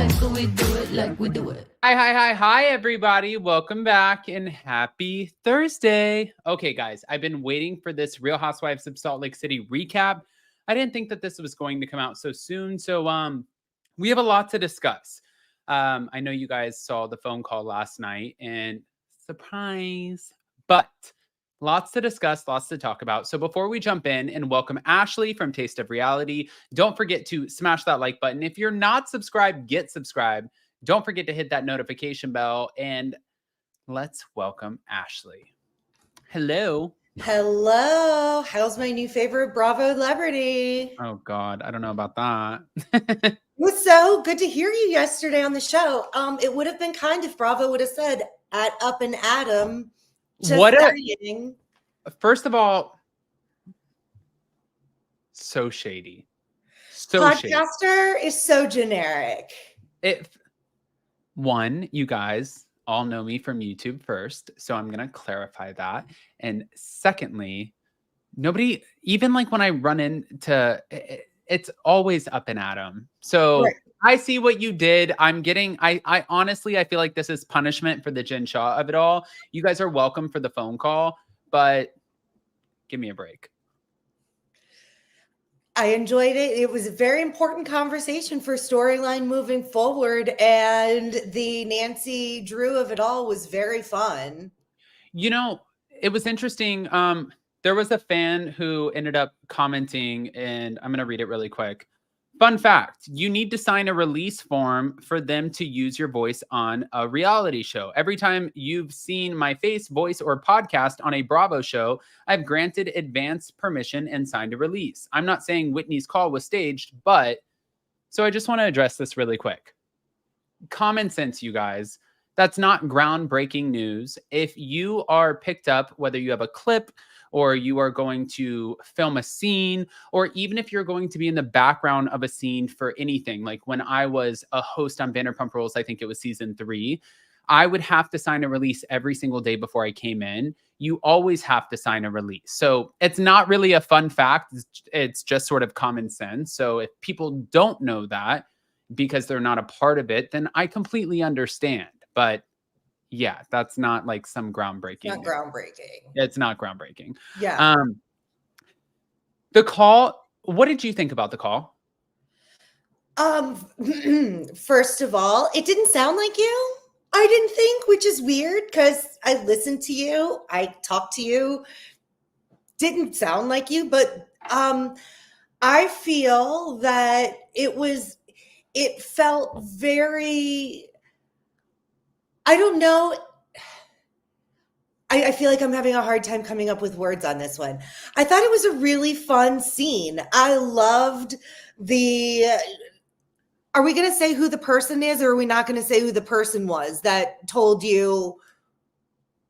like we do it, like we do it. Hi, everybody. Welcome back and happy Thursday. Okay, guys, I've been waiting for this Real Housewives of Salt Lake City recap. I didn't think that this was going to come out so soon. So, we have a lot to discuss. I know you guys saw the phone call last night and surprise, but lots to discuss, lots to talk about. So before we jump in and welcome Ashley from Taste of Reality, don't forget to smash that like button. If you're not subscribed, get subscribed. Don't forget to hit that notification bell and let's welcome Ashley. Hello. Hello. How's my new favorite Bravo celebrity? Oh God, I don't know about that. It was so good to hear you yesterday on the show. It would have been kind if Bravo would have said at Up and Adam. First of all, so shady. Podcaster is so generic. One, you guys all know me from YouTube first, so I'm going to clarify that. And secondly, nobody, even like when I run into, it's always Up and Adam. So right. I see what you did. I honestly, I feel like this is punishment for the Jen Shah of it all. You guys are welcome for the phone call, but give me a break. I enjoyed it. It was a very important conversation for storyline moving forward. And the Nancy Drew of it all was very fun. You know, it was interesting. There was a fan who ended up commenting, and I'm going to read it really quick. Fun fact, you need to sign a release form for them to use your voice on a reality show. Every time you've seen my face, voice, or podcast on a Bravo show, I've granted advance permission and signed a release. I'm not saying Whitney's call was staged, but so I just want to address this really quick. Common sense, you guys. That's not groundbreaking news. If you are picked up, whether you have a clip or you are going to film a scene, or even if you're going to be in the background of a scene for anything, like when I was a host on Vanderpump Rules, I think it was season 3, I would have to sign a release every single day before I came in. You always have to sign a release. So it's not really a fun fact. It's just sort of common sense. So if people don't know that because they're not a part of it, then I completely understand. But yeah, that's not like some groundbreaking. Not groundbreaking. It's not groundbreaking. Yeah. The call, what did you think about the call? First of all, it didn't sound like you. I didn't think, which is weird because I listened to you. I talked to you. Didn't sound like you, but I feel that it felt very, I don't know. I feel like I'm having a hard time coming up with words on this one. I thought it was a really fun scene. I loved are we going to say who the person is, or are we not going to say who the person was that told you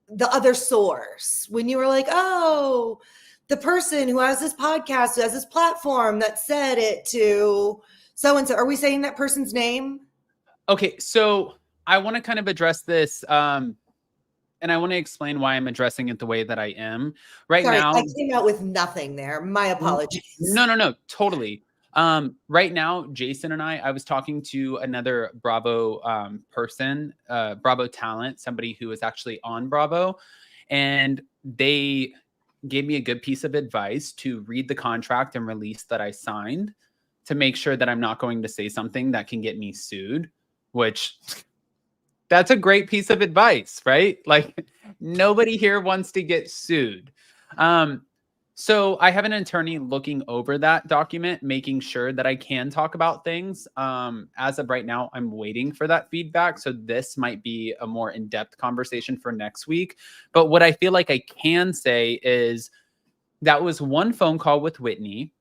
the other source? When you were like, oh, the person who has this podcast, who has this platform that said it to so-and-so. Are we saying that person's name? Okay, so I want to kind of address this, and I want to explain why I'm addressing it the way that I am right now. I came out with nothing there. My apologies. No, totally. Right now, Jason and I was talking to another Bravo person, Bravo talent, somebody who is actually on Bravo, and they gave me a good piece of advice to read the contract and release that I signed to make sure that I'm not going to say something that can get me sued, which that's a great piece of advice, right? Like nobody here wants to get sued. So I have an attorney looking over that document, making sure that I can talk about things. As of right now, I'm waiting for that feedback. So this might be a more in-depth conversation for next week. But what I feel like I can say is that was one phone call with Whitney,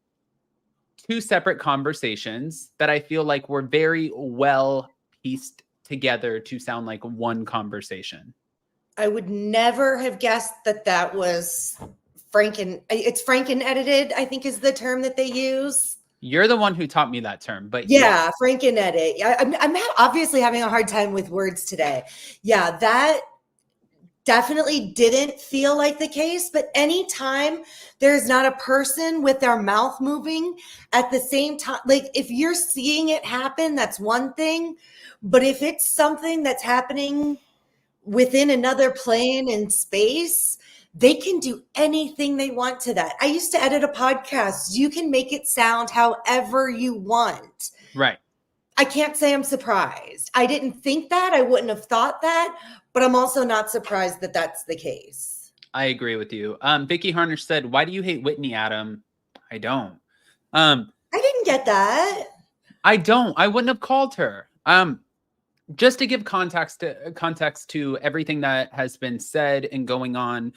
2 separate conversations that I feel like were very well pieced together to sound like one conversation. I would never have guessed that was it's Franken edited, I think is the term that they use. You're the one who taught me that term, but yeah. Franken edit. I'm obviously having a hard time with words today. Yeah, that definitely didn't feel like the case, but anytime there's not a person with their mouth moving at the same time, like if you're seeing it happen, that's one thing. But if it's something that's happening within another plane in space, they can do anything they want to that. I used to edit a podcast. You can make it sound however you want. Right. I can't say I'm surprised. I didn't think that. I wouldn't have thought that, but I'm also not surprised that that's the case. I agree with you. Vicky Harnish said, "Why do you hate Whitney, Adam?" I don't. I didn't get that. I don't. I wouldn't have called her. Just to give context to everything that has been said and going on,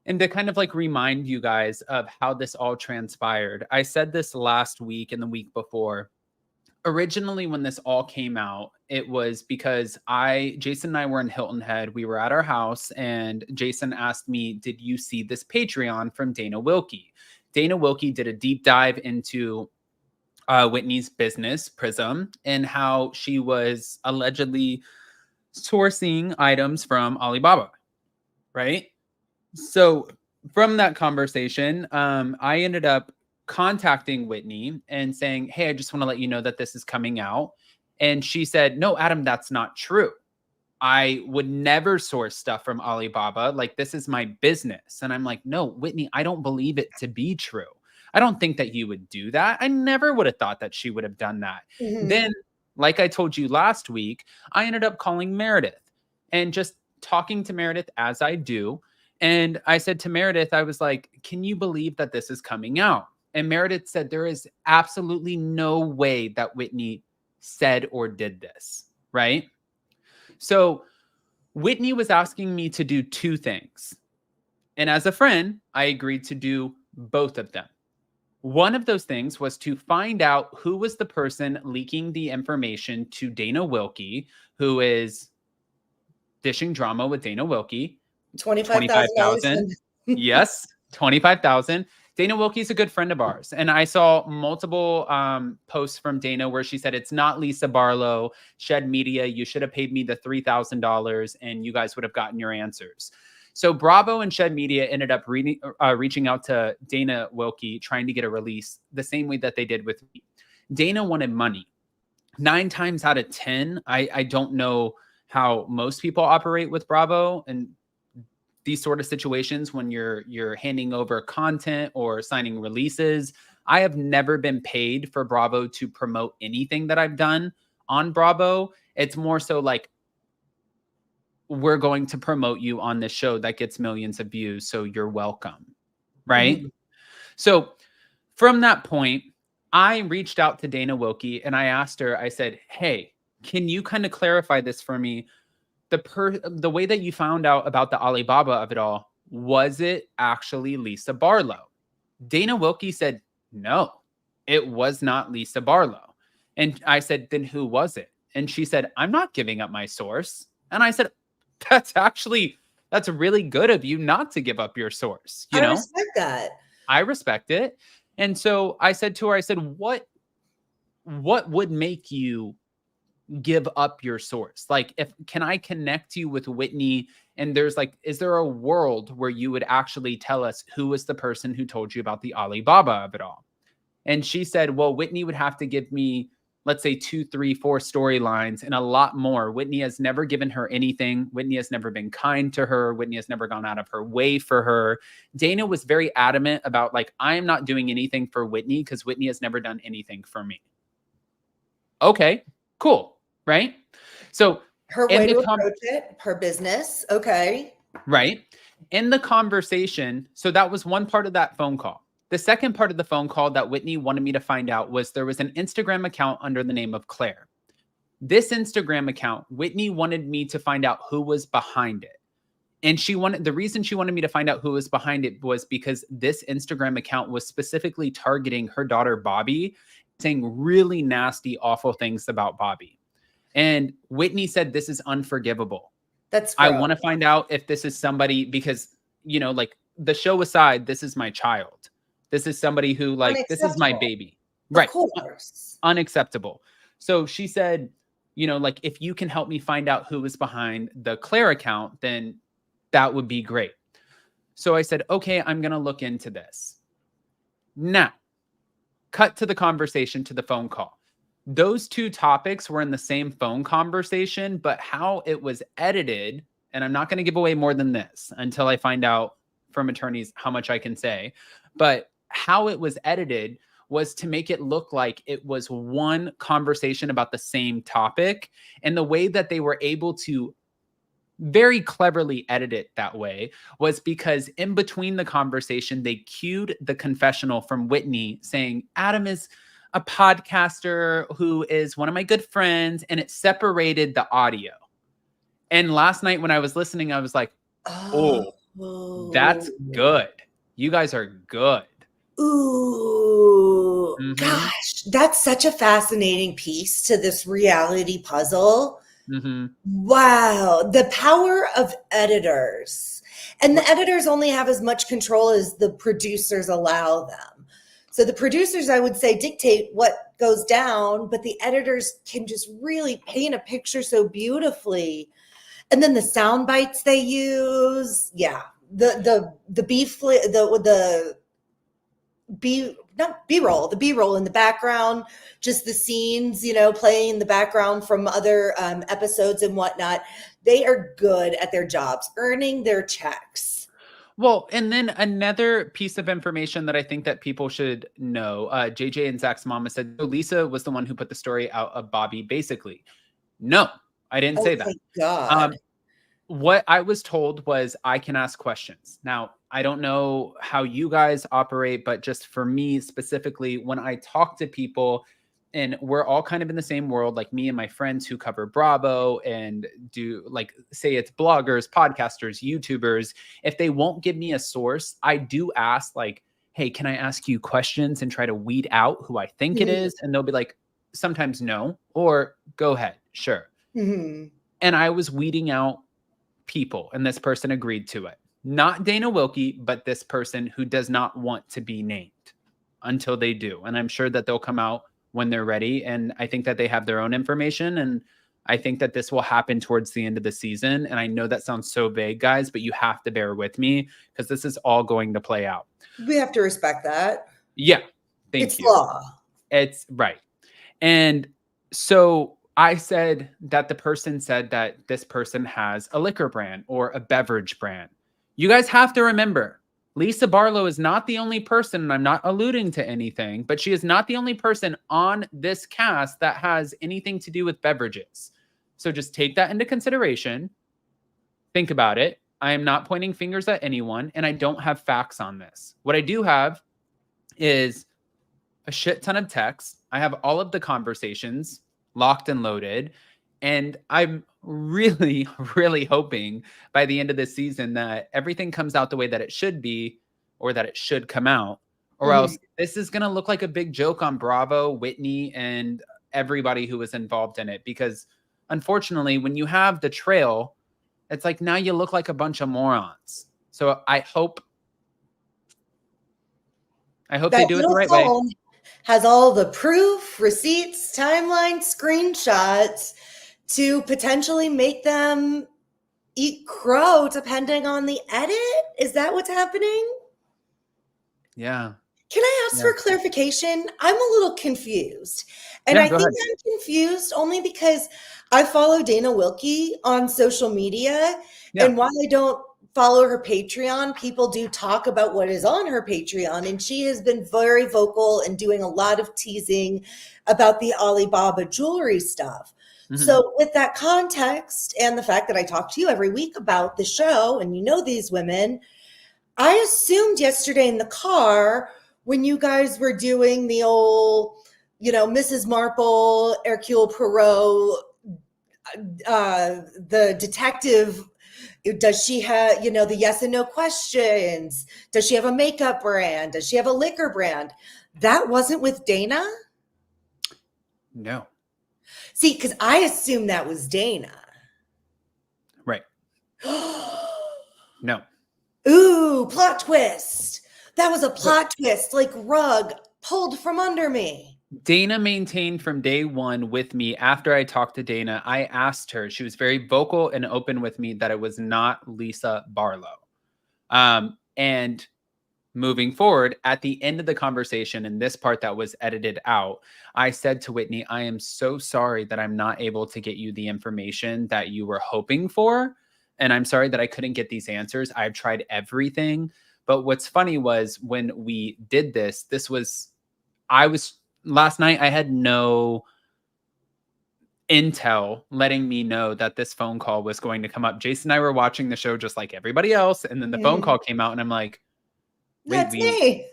and to kind of like remind you guys of how this all transpired. I said this last week and the week before. Originally, when this all came out, it was because Jason and I were in Hilton Head. We were at our house and Jason asked me, "Did you see this Patreon from Dana Wilkie?" Dana Wilkie did a deep dive into Whitney's business, Prism, and how she was allegedly sourcing items from Alibaba, right? So from that conversation, I ended up contacting Whitney and saying, "Hey, I just want to let you know that this is coming out." And she said, "No, Adam, that's not true. I would never source stuff from Alibaba. Like, this is my business." And I'm like, "No, Whitney, I don't believe it to be true. I don't think that you would do that. I never would have thought that she would have done that." Mhm. Then, like I told you last week, I ended up calling Meredith and just talking to Meredith as I do. And I said to Meredith, I was like, "Can you believe that this is coming out?" And Meredith said, "There is absolutely no way that Whitney said or did this," right? So Whitney was asking me to do two things. And as a friend, I agreed to do both of them. One of those things was to find out who was the person leaking the information to Dana Wilkie, who is dishing drama with Dana Wilkie. $25,000. Yes, 25,000. Dana Wilkie's a good friend of ours. And I saw multiple posts from Dana where she said, "It's not Lisa Barlow, Shed Media. You should have paid me the $3,000 and you guys would have gotten your answers." So Bravo and Shed Media ended up reaching out to Dana Wilkie, trying to get a release the same way that they did with me. Dana wanted money. 9 times out of 10, I don't know how most people operate with Bravo and these sort of situations when you're handing over content or signing releases. I have never been paid for Bravo to promote anything that I've done on Bravo. It's more so like, we're going to promote you on this show that gets millions of views, so you're welcome, right? Mhm. So from that point, I reached out to Dana Wilkie and I asked her, I said, "Hey, can you kind of clarify this for me? The way that you found out about the Alibaba of it all, was it actually Lisa Barlow?" Dana Wilkie said, "No, it was not Lisa Barlow." And I said, "Then who was it?" And she said, "I'm not giving up my source." And I said, that's really good of you not to give up your source. You I know, respect that. I respect it. And so I said to her, I said, what would make you give up your source? Like, can I connect you with Whitney? And there's like, is there a world where you would actually tell us who was the person who told you about the Alibaba of it all? And she said, "Well, Whitney would have to give me, let's say 2, 3, 4 storylines and a lot more. Whitney has never given her anything. Whitney has never been kind to her. Whitney has never gone out of her way for her." Dana was very adamant about like, "I am not doing anything for Whitney because Whitney has never done anything for me." Okay, cool. Right? So Her way to approach it, her business. Okay. right. In the conversation, so that was one part of that phone call. The second part of the phone call that Whitney wanted me to find out was there was an Instagram account under the name of Claire. This Instagram account, Whitney wanted me to find out who was behind it. And the reason she wanted me to find out who was behind it was because this Instagram account was specifically targeting her daughter, Bobby, saying really nasty, awful things about Bobby. And Whitney said, "This is unforgivable. That's I want to find out if this is somebody," because, you know, like, the show aside, this is my child. This is somebody who, like, this is my baby. Right. Of course. Unacceptable. So she said, you know, like, if you can help me find out who was behind the Claire account, then that would be great. So I said, okay, I'm going to look into this. Now, cut to the conversation, to the phone call. Those two topics were in the same phone conversation, but how it was edited, and I'm not going to give away more than this until I find out from attorneys how much I can say, but how it was edited was to make it look like it was one conversation about the same topic. And the way that they were able to very cleverly edit it that way was because in between the conversation, they cued the confessional from Whitney saying, Adam is a podcaster who is one of my good friends, and it separated the audio. And last night when I was listening, I was like, oh, that's good. You guys are good. Ooh, gosh, that's such a fascinating piece to this reality puzzle. Wow, the power of editors. And the editors only have as much control as the producers allow them. So the producers, I would say, dictate what goes down, but the editors can just really paint a picture so beautifully. And then the sound bites they use, yeah, the B-roll in the background, just the scenes, you know, playing in the background from other episodes and whatnot. They are good at their jobs, earning their checks. Well, and then another piece of information that I think that people should know, JJ and Zach's mama said, so Lisa was the one who put the story out of Bobby, basically. No, I didn't say that. Thank God. What I was told was I can ask questions. Now, I don't know how you guys operate, but just for me specifically, when I talk to people, and we're all kind of in the same world, like me and my friends who cover Bravo and do, like, say it's bloggers, podcasters, YouTubers, if they won't give me a source, I do ask, like, hey, can I ask you questions and try to weed out who I think it is? And they'll be like, sometimes no, or go ahead, sure. And I was weeding out people, and this person agreed to it. Not Dana Wilkie, but this person who does not want to be named until they do. And I'm sure that they'll come out when they're ready. And I think that they have their own information. And I think that this will happen towards the end of the season. And I know that sounds so vague, guys, but you have to bear with me because this is all going to play out. We have to respect that. Yeah. Thank you. It's law. It's right. And so I said that the person said that this person has a liquor brand or a beverage brand. You guys have to remember, Lisa Barlow is not the only person, and I'm not alluding to anything, but she is not the only person on this cast that has anything to do with beverages. So just take that into consideration. Think about it. I am not pointing fingers at anyone, and I don't have facts on this. What I do have is a shit ton of texts. I have all of the conversations locked and loaded. And I'm really, really hoping by the end of this season that everything comes out the way that it should be, or that it should come out, or else this is going to look like a big joke on Bravo, Whitney, and everybody who was involved in it. Because unfortunately, when you have the trail, it's like now you look like a bunch of morons. So I hope they do it the right way. Has all the proof, receipts, timeline, screenshots to potentially make them eat crow depending on the edit? Is that what's happening? Yeah. Can I ask for clarification? I'm a little confused. And I think I'm confused only because I follow Dana Wilkie on social media. And while I don't follow her Patreon, people do talk about what is on her Patreon. And she has been very vocal and doing a lot of teasing about the Alibaba jewelry stuff. So with that context and the fact that I talk to you every week about the show and you know these women, I assumed yesterday in the car when you guys were doing the old, you know, Mrs. Marple, Hercule Poirot, the detective, does she have, you know, the yes and no questions? Does she have a makeup brand? Does she have a liquor brand? That wasn't with Dana? No. See, because I assumed that was Dana. Right. No. Ooh, plot twist. That was a plot twist, like rug pulled from under me. Dana maintained from day one with me. After I talked to Dana, I asked her, she was very vocal and open with me that it was not Lisa Barlow. And moving forward, at the end of the conversation, and this part that was edited out, I said to Whitney, I am so sorry that I'm not able to get you the information that you were hoping for. And I'm sorry that I couldn't get these answers. I've tried everything. But what's funny was when we did this, last night, I had no intel letting me know that this phone call was going to come up. Jason and I were watching the show just like everybody else. And then the phone call came out and I'm like, wait, That's me.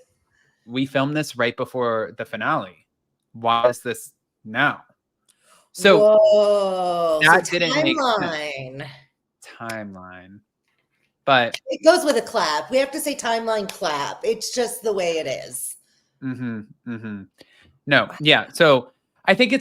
We filmed this right before the finale. Why is this now? So whoa, that so didn't make sense. Timeline. But it goes with a clap. We have to say timeline clap. It's just the way it is. No, yeah. So I think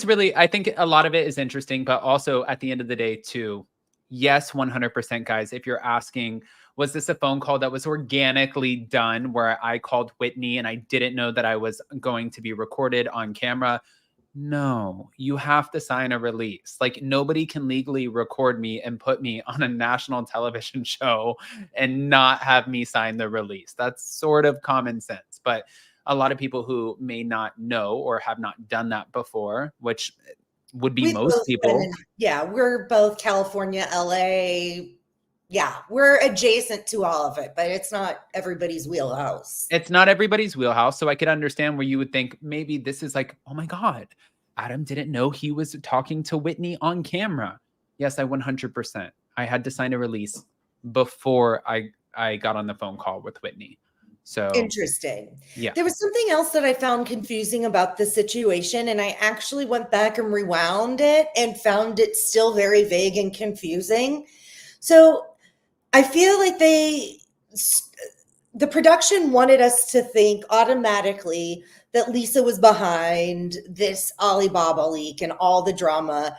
a lot of it is interesting, but also at the end of the day too, yes, 100% guys, if you're asking, was this a phone call that was organically done where I called Whitney and I didn't know that I was going to be recorded on camera? No, you have to sign a release. Like nobody can legally record me and put me on a national television show and not have me sign the release. That's sort of common sense. But a lot of people who may not know or have not done that before, which would be most people. We're both California, LA. Yeah, we're adjacent to all of it, but it's not everybody's wheelhouse. It's not everybody's wheelhouse. So I could understand where you would think maybe this is like, oh my God, Adam didn't know he was talking to Whitney on camera. Yes, I 100%. I had to sign a release before I got on the phone call with Whitney. So interesting. Yeah. There was something else that I found confusing about the situation, and I actually went back and rewound it and found it still very vague and confusing. So I feel like the production wanted us to think automatically that Lisa was behind this Alibaba leak and all the drama.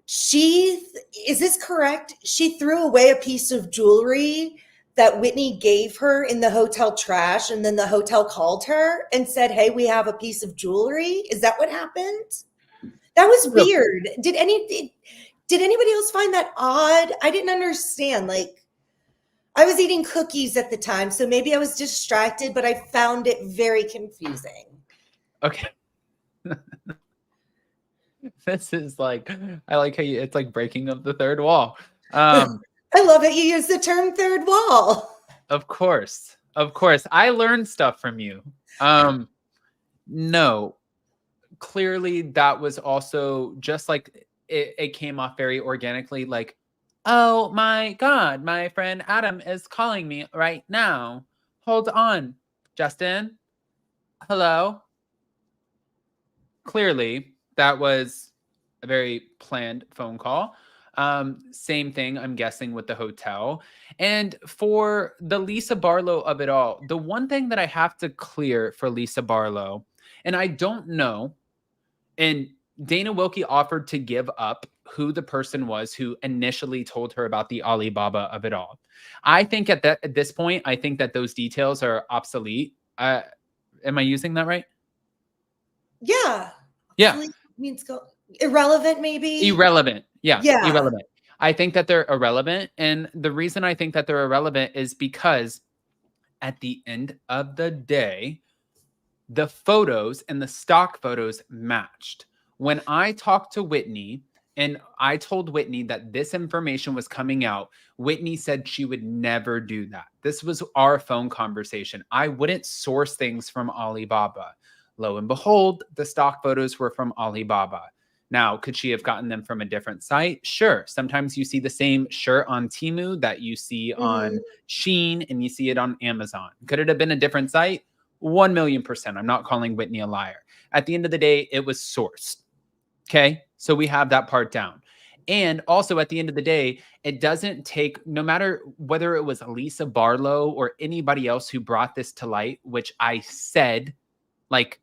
Is this correct? She threw away a piece of jewelry that Whitney gave her in the hotel trash, and then the hotel called her and said, hey, we have a piece of jewelry. Is that what happened? That was weird. Did anybody else find that odd? I didn't understand. Like, I was eating cookies at the time, so maybe I was distracted, but I found it very confusing. Okay. This is like, I like how it's like breaking of the third wall. I love it. You use the term third wall. Of course. I learned stuff from you. No, clearly that was also just like it came off very organically. Like, oh my God, my friend Adam is calling me right now. Hold on, Justin. Hello. Clearly that was a very planned phone call. Same thing, I'm guessing, with the hotel. And for the Lisa Barlow of it all, the one thing that I have to clear for Lisa Barlow, and I don't know, and Dana Wilkie offered to give up who the person was who initially told her about the Alibaba of it all. I think at this point, I think that those details are obsolete. Am I using that right? Yeah. Yeah. Means irrelevant, maybe? Irrelevant. Yeah. Irrelevant. I think that they're irrelevant. And the reason I think that they're irrelevant is because at the end of the day, the photos and the stock photos matched. When I talked to Whitney and I told Whitney that this information was coming out, Whitney said she would never do that. This was our phone conversation. I wouldn't source things from Alibaba. Lo and behold, the stock photos were from Alibaba. Now, could she have gotten them from a different site? Sure. Sometimes you see the same shirt on Temu that you see on Shein and you see it on Amazon. Could it have been a different site? 1,000,000%. I'm not calling Whitney a liar. At the end of the day, it was sourced. Okay. So we have that part down. And also at the end of the day, it doesn't take, no matter whether it was Lisa Barlow or anybody else who brought this to light, which I said like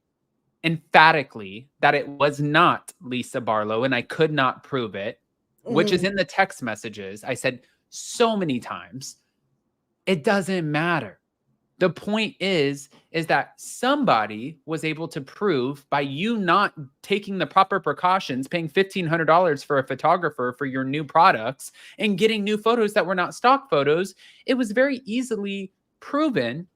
emphatically that it was not Lisa Barlow and I could not prove it, which is in the text messages. I said so many times, it doesn't matter. The point is that somebody was able to prove by you not taking the proper precautions, paying $1,500 for a photographer for your new products and getting new photos that were not stock photos. It was very easily proven,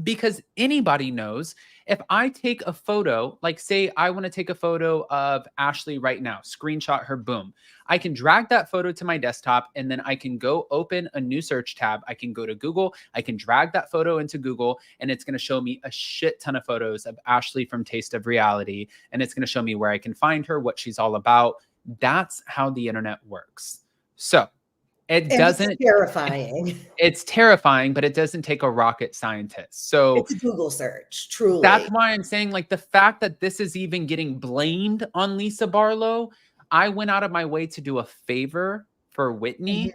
because anybody knows if I take a photo, like say I want to take a photo of Ashley right now, screenshot her, boom. I can drag that photo to my desktop and then I can go open a new search tab. I can go to Google. I can drag that photo into Google and it's going to show me a shit ton of photos of Ashley from Taste of Reality. And it's going to show me where I can find her, what she's all about. That's how the internet works. So it doesn't. It's terrifying. It's terrifying, but it doesn't take a rocket scientist. So it's a Google search, truly. That's why I'm saying, like, the fact that this is even getting blamed on Lisa Barlow, I went out of my way to do a favor for Whitney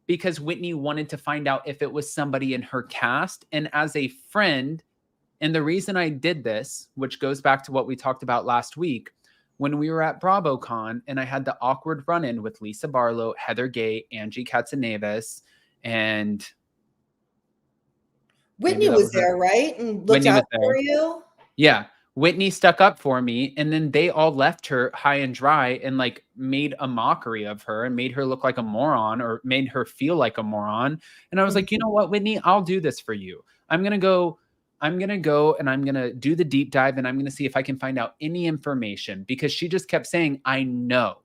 because Whitney wanted to find out if it was somebody in her cast. And as a friend, and the reason I did this, which goes back to what we talked about last week, when we were at BravoCon and I had the awkward run-in with Lisa Barlow, Heather Gay, Angie Katzenevas, and Whitney was there, right? And looked out for you? Yeah. Whitney stuck up for me, and then they all left her high and dry and like made a mockery of her and made her look like a moron or made her feel like a moron. And I was like, you know what, Whitney, I'll do this for you. I'm going to go and I'm going to do the deep dive and I'm going to see if I can find out any information, because she just kept saying, I know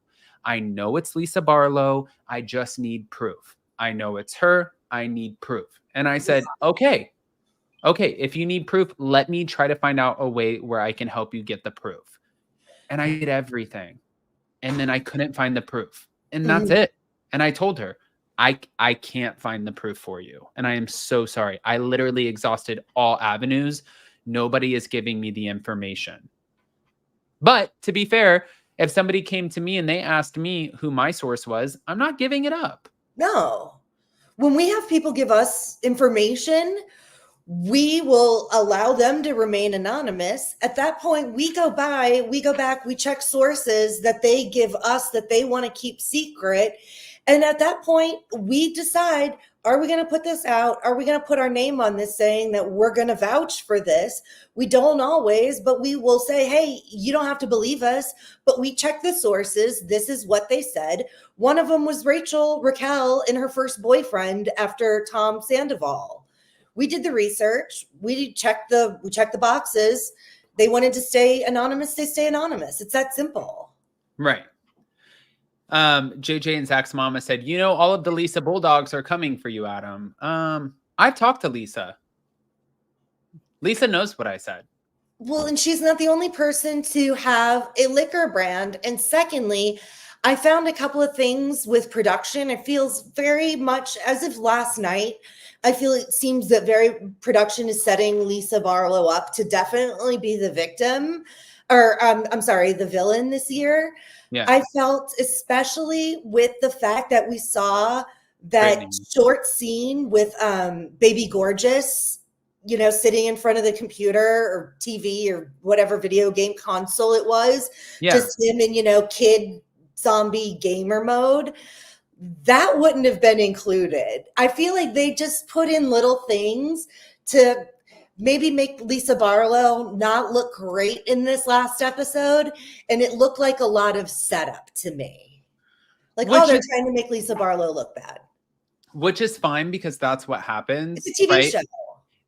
it's Lisa Barlow. I just need proof. I know it's her. I need proof. And I said, okay, if you need proof, let me try to find out a way where I can help you get the proof. And I did everything. And then I couldn't find the proof. And that's it. And I told her, I can't find the proof for you. And I am so sorry. I literally exhausted all avenues. Nobody is giving me the information. But to be fair, if somebody came to me and they asked me who my source was, I'm not giving it up. No. When we have people give us information, we will allow them to remain anonymous. At that point, we go back, we check sources that they give us that they want to keep secret. And at that point, we decide, are we going to put this out? Are we going to put our name on this saying that we're going to vouch for this? We don't always, but we will say, hey, you don't have to believe us, but we check the sources. This is what they said. One of them was Raquel and her first boyfriend after Tom Sandoval. We did the research. We checked the boxes. They wanted to stay anonymous. They stay anonymous. It's that simple. Right. JJ and Zach's mama said, all of the Lisa Bulldogs are coming for you, Adam. I've talked to Lisa. Lisa knows what I said. Well, and she's not the only person to have a liquor brand. And secondly, I found a couple of things with production. It feels very much as if last night, I feel it seems that production is setting Lisa Barlow up to definitely be the victim, or the villain this year. Yeah. I felt, especially with the fact that we saw that short scene with Baby Gorgeous, sitting in front of the computer or TV or whatever video game console it was, just him in, kid zombie gamer mode. That wouldn't have been included. I feel like they just put in little things to maybe make Lisa Barlow not look great in this last episode. And it looked like a lot of setup to me. Like, they're trying to make Lisa Barlow look bad. Which is fine, because that's what happens. It's a TV show.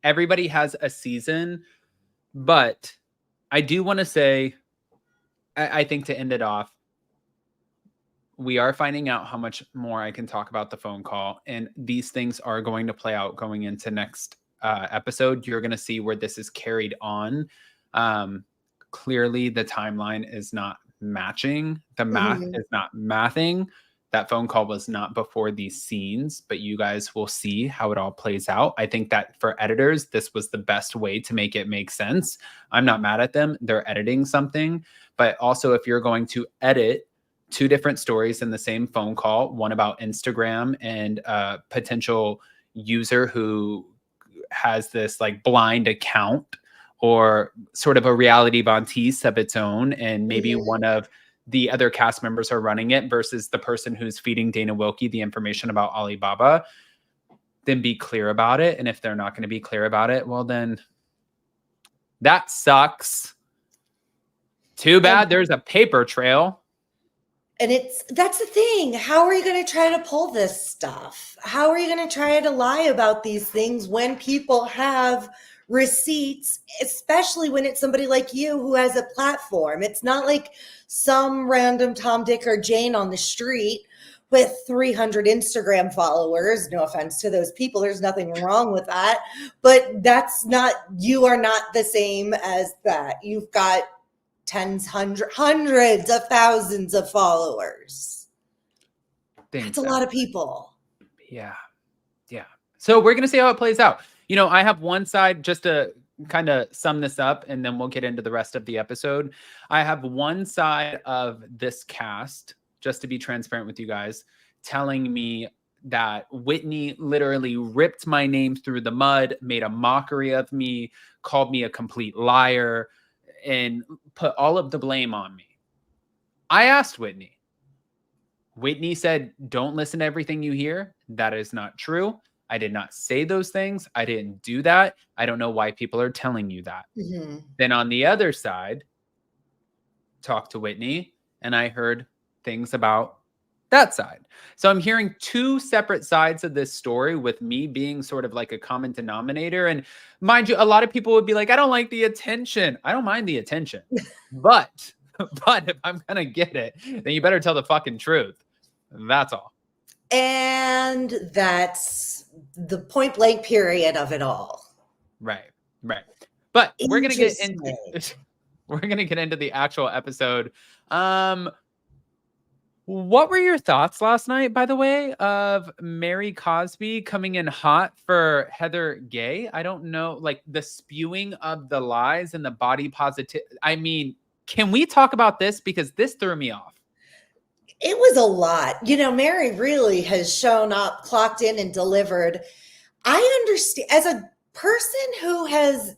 Everybody has a season. But I do want to say, I think to end it off, we are finding out how much more I can talk about the phone call. And these things are going to play out going into next episode. You're going to see where this is carried on. Clearly, the timeline is not matching. The math is not mathing. That phone call was not before these scenes, but you guys will see how it all plays out. I think that for editors, this was the best way to make it make sense. I'm not mad at them. They're editing something. But also, if you're going to edit two different stories in the same phone call, one about Instagram and a potential user who has this like blind account or sort of a reality Bontis of its own, and maybe one of the other cast members are running it versus the person who's feeding Dana Wilkie the information about Alibaba. then be clear about it. And if they're not going to be clear about it, well, then that sucks. Too bad there's a paper trail. And that's the thing. How are you going to try to pull this stuff? How are you going to try to lie about these things when people have receipts, especially when it's somebody like you who has a platform? It's not like some random Tom, Dick, or Jane on the street with 300 Instagram followers. No offense to those people. There's nothing wrong with that. But you are not the same as that. You've got hundreds of thousands of followers. That's a lot of people. Yeah. So we're going to see how it plays out. I have one side, just to kind of sum this up, and then we'll get into the rest of the episode. I have one side of this cast, just to be transparent with you guys, telling me that Whitney literally ripped my name through the mud, made a mockery of me, called me a complete liar, and put all of the blame on me. I asked Whitney. Whitney said, don't listen to everything you hear. That is not true. I did not say those things. I didn't do that. I don't know why people are telling you that. Mm-hmm. Then on the other side, talked to Whitney, and I heard things about that side. So I'm hearing two separate sides of this story, with me being sort of like a common denominator. And mind you, a lot of people would be like, I don't like the attention. I don't mind the attention. but if I'm going to get it, then you better tell the fucking truth. That's all. And that's the point blank period of it all. Right. But we're going to get into the actual episode. What were your thoughts last night, by the way, of Mary Cosby coming in hot for Heather Gay? I don't know, like the spewing of the lies and the body positive. I mean, can we talk about this? Because this threw me off. It was a lot. Mary really has shown up, clocked in, and delivered. I understand, as a person who has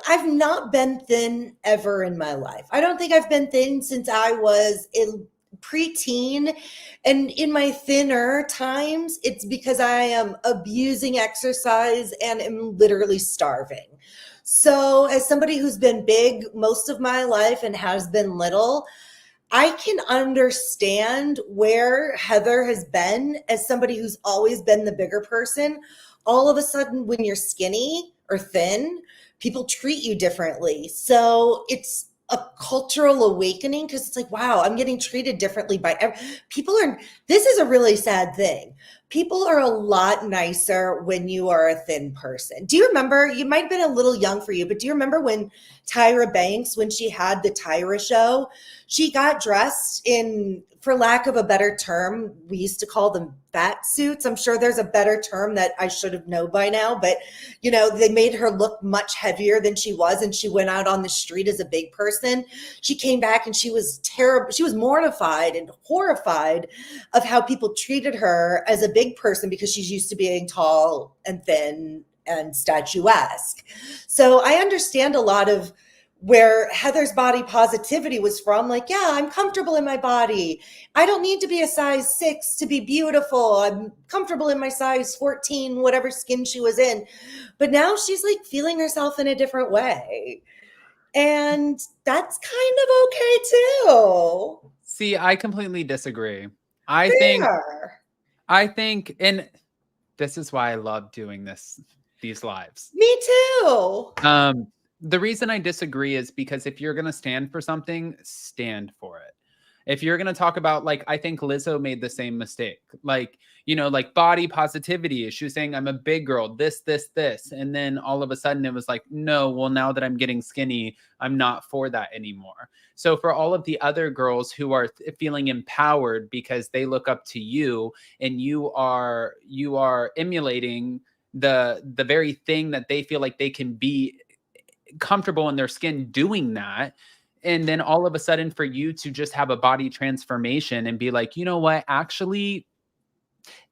I've not been thin ever in my life. I don't think I've been thin since I was in preteen, and in my thinner times, it's because I am abusing exercise and am literally starving. So as somebody who's been big most of my life and has been little, I can understand where Heather has been as somebody who's always been the bigger person. All of a sudden, when you're skinny or thin, people treat you differently. So it's a cultural awakening, because it's like, wow, I'm getting treated differently by people. This is a really sad thing. People are a lot nicer when you are a thin person. Do you remember, you might have been a little young for you, but do you remember when Tyra Banks, when she had the Tyra show, she got dressed in, for lack of a better term, we used to call them fat suits. I'm sure there's a better term that I should have known by now, but they made her look much heavier than she was, and she went out on the street as a big person. She came back and she was terrible. She was mortified and horrified of how people treated her as a big person, because she's used to being tall and thin and statuesque. So I understand a lot of where Heather's body positivity was from. Like, yeah, I'm comfortable in my body. I don't need to be a size 6 to be beautiful. I'm comfortable in my size 14, whatever skin she was in. But now she's like feeling herself in a different way. And that's kind of okay too. See, I completely disagree. I think, and this is why I love doing these lives. Me too. The reason I disagree is because if you're going to stand for something, stand for it. If you're going to talk about, like, I think Lizzo made the same mistake, like, like body positivity. She was saying, I'm a big girl, this. And then all of a sudden it was like, no, well, now that I'm getting skinny, I'm not for that anymore. So for all of the other girls who are feeling empowered because they look up to you, and you are emulating the very thing that they feel like they can be comfortable in their skin doing that. And then all of a sudden for you to just have a body transformation and be like, you know what, actually,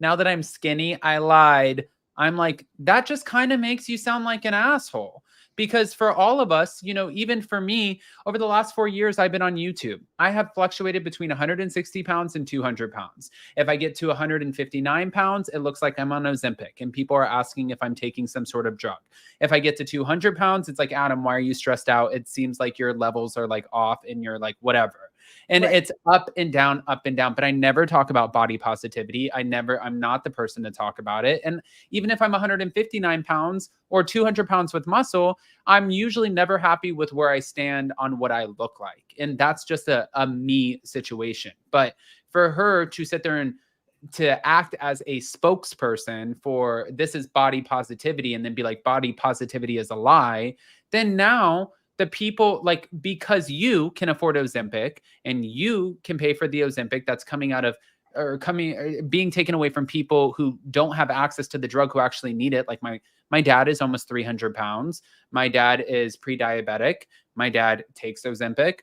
now that I'm skinny, I lied. I'm like, that just kind of makes you sound like an asshole. Because for all of us, you know, even for me, over the last 4 years, I've been on YouTube. I have fluctuated between 160 pounds and 200 pounds. If I get to 159 pounds, it looks like I'm on Ozempic and people are asking if I'm taking some sort of drug. If I get to 200 pounds, it's like, Adam, why are you stressed out? It seems like your levels are like off and you're like, whatever. And Right. it's up and down, but I never talk about body positivity. I'm not the person to talk about it. And even if I'm 159 pounds or 200 pounds with muscle, I'm usually never happy with where I stand on what I look like. And that's just a me situation. But for her to sit there and to act as a spokesperson for this is body positivity and then be like body positivity is a lie, then now the people, like, because you can afford Ozempic and you can pay for the Ozempic that's coming out of being taken away from people who don't have access to the drug, who actually need it. Like my dad is almost 300 pounds. My dad is pre-diabetic. My dad takes Ozempic.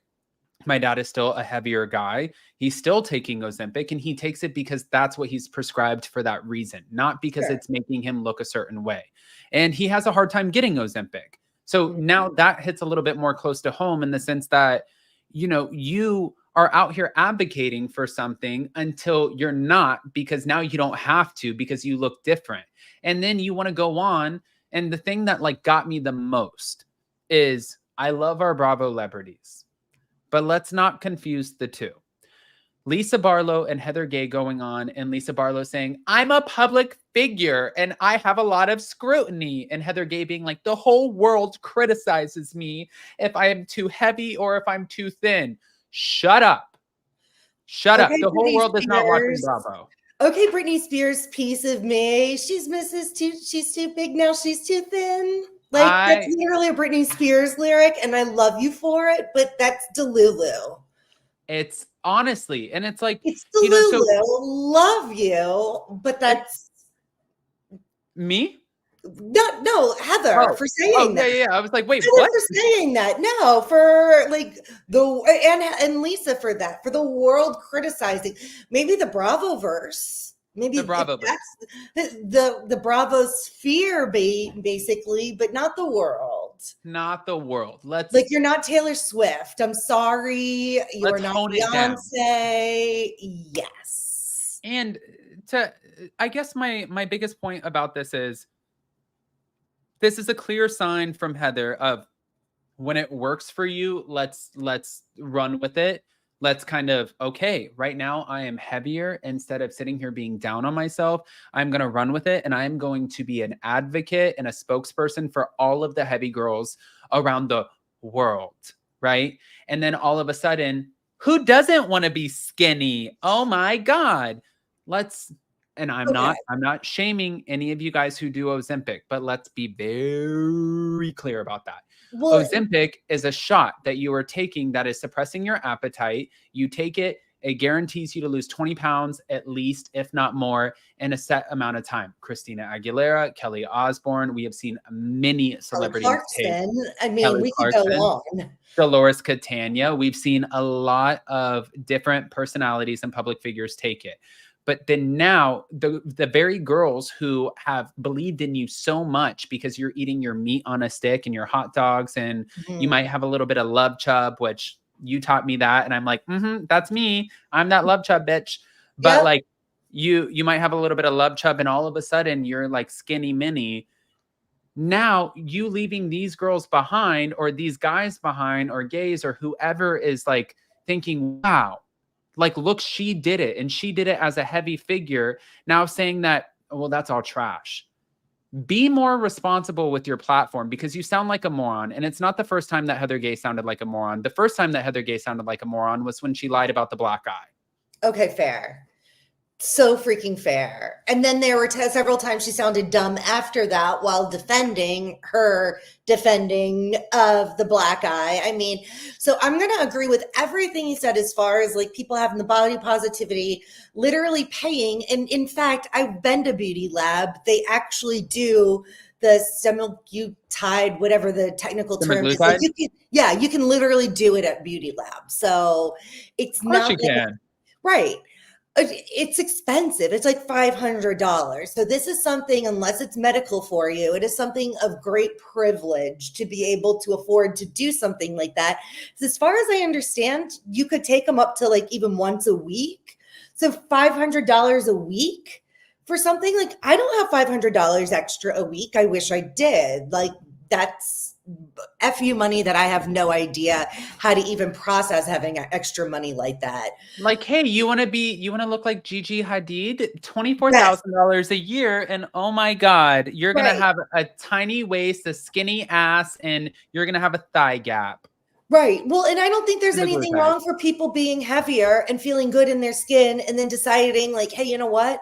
My dad is still a heavier guy. He's still taking Ozempic and he takes it because that's what he's prescribed for that reason, not because Sure. it's making him look a certain way. And he has a hard time getting Ozempic. So now that hits a little bit more close to home in the sense that, you know, you are out here advocating for something until you're not, because now you don't have to because you look different. And then you want to go on. And the thing that like got me the most is I love our Bravo celebrities, but let's not confuse the two. Lisa Barlow and Heather Gay going on, and Lisa Barlow saying, I'm a public figure and I have a lot of scrutiny. And Heather Gay being like, the whole world criticizes me if I am too heavy or if I'm too thin. Shut up. Shut up. Okay, The whole Britney world is not watching Spears. Bravo. Okay, Britney Spears, piece of me. She's she's too big now, she's too thin. Like, that's literally a Britney Spears lyric, and I love you for it, but that's Delulu. It's honestly, and it's like, It's you know, so Delulu, love you, but that's me? no, Heather, for saying that. Yeah. I was like, wait, Heather what? for saying that. No, for like and Lisa for that, for the world criticizing. Maybe the Bravo verse. Maybe The Bravo that's the Bravo sphere, basically, but not the world. Not the world. Let's Like, you're not Taylor Swift. I'm sorry. You're let's not tone it down. Beyonce. Yes. And I guess my biggest point about this is a clear sign from Heather of when it works for you, let's run with it. Let's kind of, okay, right now I am heavier. Instead of sitting here being down on myself, I'm going to run with it. And I'm going to be an advocate and a spokesperson for all of the heavy girls around the world. Right. And then all of a sudden, who doesn't want to be skinny? Oh my God. And I'm not shaming any of you guys who do Ozempic, but let's be very clear about that. Well, Ozempic is a shot that you are taking that is suppressing your appetite. You take it, it guarantees you to lose 20 pounds at least, if not more, in a set amount of time. Christina Aguilera, Kelly Osbourne, we have seen many celebrities take. I mean, Kelly we could go on. Dolores Catania. We've seen a lot of different personalities and public figures take it. But then now the very girls who have believed in you so much because you're eating your meat on a stick and your hot dogs and you might have a little bit of love chub, which you taught me that. And I'm like, that's me. I'm that love chub bitch. But like you might have a little bit of love chub and all of a sudden you're like skinny mini. Now you leaving these girls behind or these guys behind or gays or whoever is like thinking, wow, like, look, she did it. And she did it as a heavy figure. Now saying that, well, that's all trash. Be more responsible with your platform because you sound like a moron. And it's not the first time that Heather Gay sounded like a moron. The first time that Heather Gay sounded like a moron was when she lied about the black eye. Okay, fair. So freaking fair. And then there were several times she sounded dumb after that while defending of the black eye. I mean, so I'm going to agree with everything you said as far as like people having the body positivity, literally paying. And in fact, I've been to Beauty Lab. They actually do the semaglutide, whatever the technical term is. Like you can literally do it at Beauty Lab. So it's not. You can. Right. It's expensive. It's like $500. So this is something, unless it's medical for you, it is something of great privilege to be able to afford to do something like that. As far as I understand, you could take them up to like even once a week. So $500 a week for something, like, I don't have $500 extra a week. I wish I did. Like, that's FU money that I have no idea how to even process, having extra money like that. Like, hey, you want to look like Gigi Hadid? Yes. $24,000 a year, and oh my God, you're gonna Right. have a tiny waist, a skinny ass, and you're gonna have a thigh gap. Right. Well, and I don't think there's anything Semaglutide. wrong for people being heavier and feeling good in their skin and then deciding, like, hey, you know what?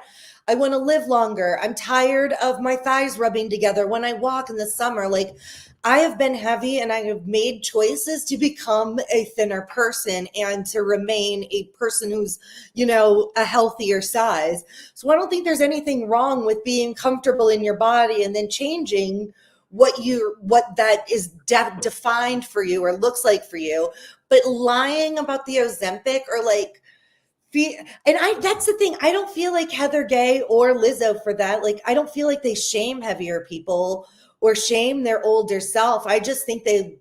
I want to live longer. I'm tired of my thighs rubbing together when I walk in the summer. Like, I have been heavy and I have made choices to become a thinner person and to remain a person who's, a healthier size. So I don't think there's anything wrong with being comfortable in your body and then changing what that is defined for you or looks like for you. But lying about the Ozempic, or like, that's the thing. I don't feel like Heather Gay or Lizzo, for that. Like, I don't feel like they shame heavier people or shame their older self. I just think they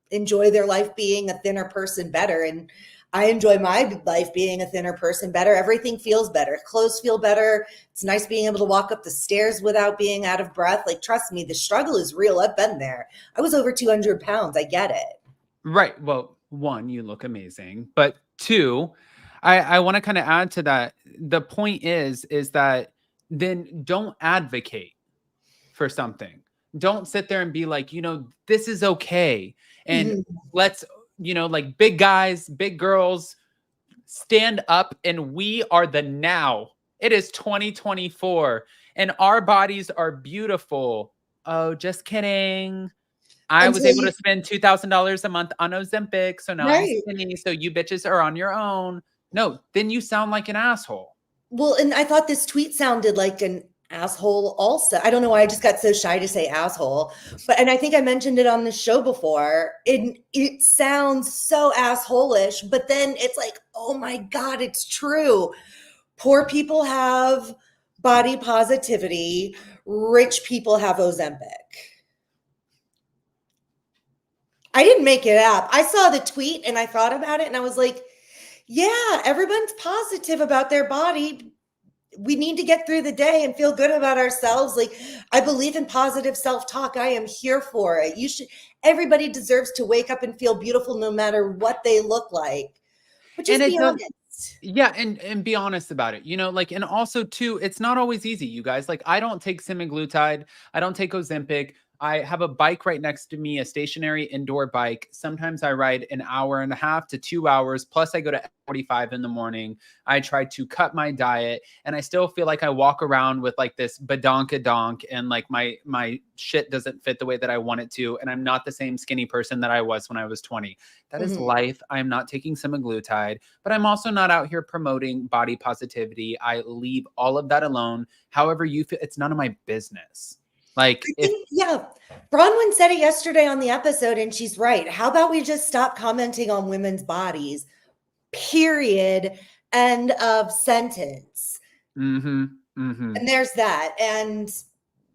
enjoy their life being a thinner person better. And I enjoy my life being a thinner person better. Everything feels better. Clothes feel better. It's nice being able to walk up the stairs without being out of breath. Like, trust me, the struggle is real. I've been there. I was over 200 pounds. I get it. Right. Well, one, you look amazing, but two, I want to kind of add to that. The point is that then don't advocate for something. Don't sit there and be like, this is okay. And let's, like, big guys, big girls, stand up, and we are the now. It is 2024 and our bodies are beautiful. Oh, just kidding. I was able to spend $2,000 a month on Ozempic, so now I'm skinny, so you bitches are on your own. No, then you sound like an asshole. Well, and I thought this tweet sounded like an asshole also. I don't know why I just got so shy to say asshole, and I think I mentioned it on the show before. It sounds so asshole-ish, but then it's like, oh my God, it's true. Poor people have body positivity. Rich people have Ozempic. I didn't make it up. I saw the tweet and I thought about it and I was like, yeah, everyone's positive about their body. We need to get through the day and feel good about ourselves. Like, I believe in positive self-talk. I am here for it. Everybody deserves to wake up and feel beautiful no matter what they look like. But just be honest. Yeah, and be honest about it. And also too, it's not always easy, you guys. Like, I don't take semaglutide. I don't take Ozempic. I have a bike right next to me, a stationary indoor bike. Sometimes I ride an hour and a half to 2 hours. Plus I go to 45 in the morning. I try to cut my diet, and I still feel like I walk around with like this badonkadonk, and like my shit doesn't fit the way that I want it to. And I'm not the same skinny person that I was when I was 20. That is life. I'm not taking semaglutide, but I'm also not out here promoting body positivity. I leave all of that alone. However you feel, it's none of my business. Like, Bronwyn said it yesterday on the episode, and she's right. How about we just stop commenting on women's bodies? Period. End of sentence. And there's that. And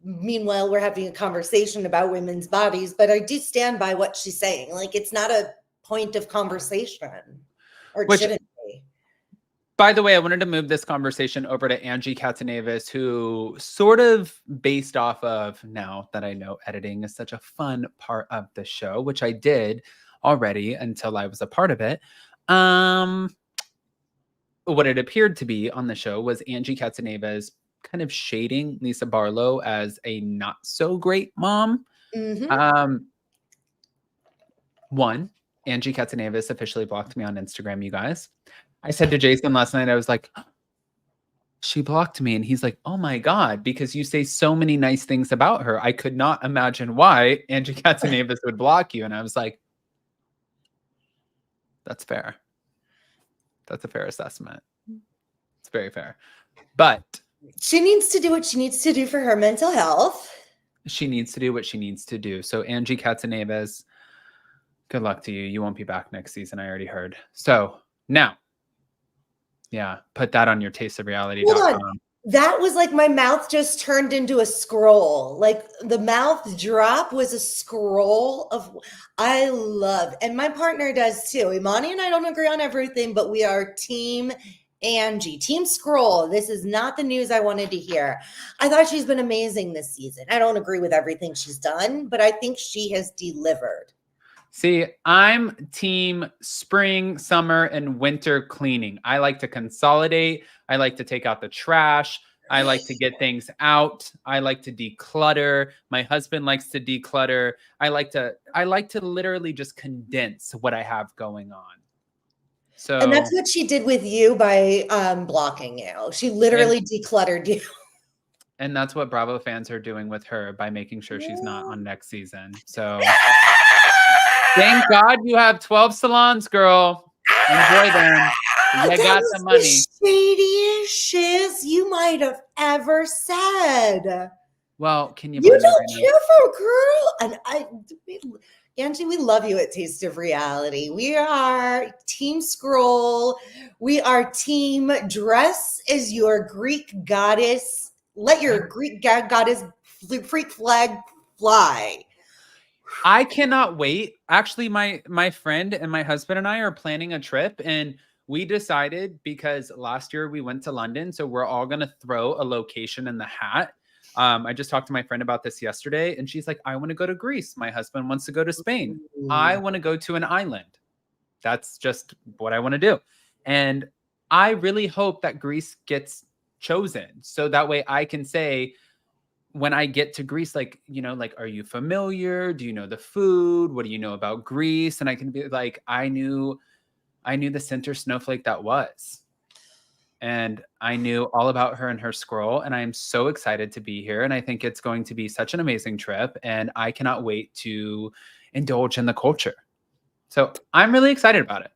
meanwhile, we're having a conversation about women's bodies, but I do stand by what she's saying. Like, it's not a point of conversation, or it shouldn't be. By the way, I wanted to move this conversation over to Angie Katanavis, who sort of based off of, now that I know editing is such a fun part of the show, which I did already until I was a part of it. What it appeared to be on the show was Angie Katanavis kind of shading Lisa Barlow as a not so great mom. One, Angie Katanavis officially blocked me on Instagram, you guys. I said to Jason last night, I was like, she blocked me. And he's like, oh my God, because you say so many nice things about her. I could not imagine why Angie Katanavis would block you. And I was like, that's fair. That's a fair assessment. It's very fair. But she needs to do what she needs to do for her mental health. She needs to do what she needs to do. So Angie Katanavis, good luck to you. You won't be back next season. I already heard. So now, Yeah. Put that on your Hold tasteofreality.com. on. That was like my mouth just turned into a scroll. Like the mouth drop was a scroll of I love, and my partner does too. Imani and I don't agree on everything, but we are team Angie, team scroll. This is not the news I wanted to hear. I thought she's been amazing this season. I don't agree with everything she's done, but I think she has delivered. See, I'm team spring, summer, and winter cleaning. I like to consolidate. I like to take out the trash. I like to get things out. I like to declutter. My husband likes to declutter. I like to literally just condense what I have going on. So, And that's what she did with you by blocking you. She literally decluttered you. and that's what Bravo fans are doing with her by making sure she's not on next season. So thank God you have 12 salons, girl. Enjoy them. You got the money. The shadiest shiz you might have ever said. Well, can you? You don't care for a girl, and Angie, we love you at Taste of Reality. We are Team Scroll. We are Team Dress as your Greek goddess. Let your Greek goddess freak flag fly. I cannot wait. Actually, my friend and my husband and I are planning a trip, and we decided because last year we went to London, so we're all going to throw a location in the hat. I just talked to my friend about this yesterday, and she's like, I want to go to Greece. My husband wants to go to Spain. I want to go to an island. That's just what I want to do. And I really hope that Greece gets chosen. So that way I can say, when I get to Greece, like, are you familiar? Do you know the food? What do you know about Greece? And I can be like, I knew the center snowflake that was. And I all about her and her scroll. And I am so excited to be here. And I think it's going to be such an amazing trip. And I cannot wait to indulge in the culture. So I'm really excited about it.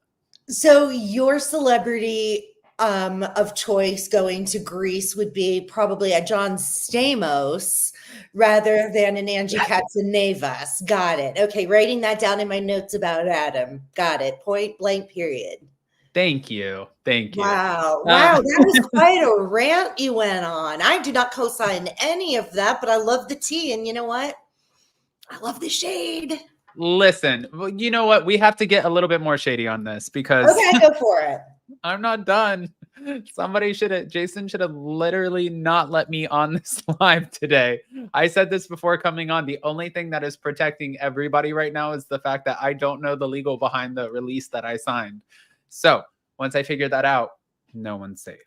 So your celebrity of choice going to Greece would be probably a John Stamos rather than an Angie Katsanevas. Got it. Okay, writing that down in my notes about Adam. Got it. Point blank period. Thank you. Thank you. Wow. That was quite a rant you went on. I do not co-sign any of that, but I love the tea. And you know what? I love the shade. Listen, well, you know what? We have to get a little bit more shady on this because okay, go for it. I'm not done. Jason should have literally not let me on this live today. I said this before coming on. The only thing that is protecting everybody right now is the fact that I don't know the legal behind the release that I signed. So once I figure that out, no one's safe.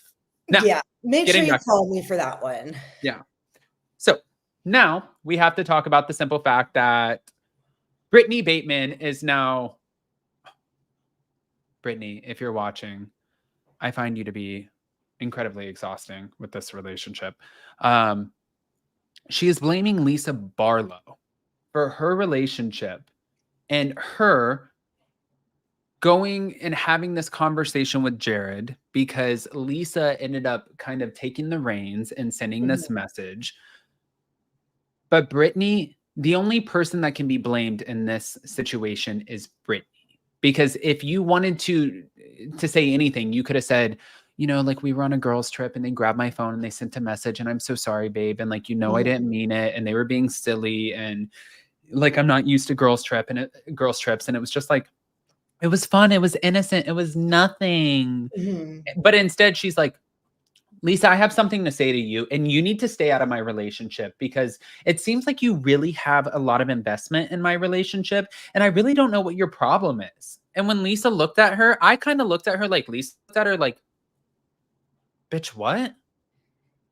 Now, yeah, make sure you call me for that one. Yeah. So now we have to talk about the simple fact that Brittany Bateman is now... Brittany, if you're watching, I find you to be incredibly exhausting with this relationship. She is blaming Lisa Barlow for her relationship and her going and having this conversation with Jared because Lisa ended up kind of taking the reins and sending this message. But Brittany, the only person that can be blamed in this situation is Brittany. Because if you wanted to say anything, you could have said, like we were on a girls trip and they grabbed my phone and they sent a message and I'm so sorry, babe. And like, I didn't mean it. And they were being silly. And like, I'm not used to girls trips. And it was just like, it was fun. It was innocent. It was nothing. But instead she's like, Lisa, I have something to say to you and you need to stay out of my relationship because it seems like you really have a lot of investment in my relationship. And I really don't know what your problem is. And when Lisa looked at her, I kind of looked at her like Lisa looked at her like, bitch, what?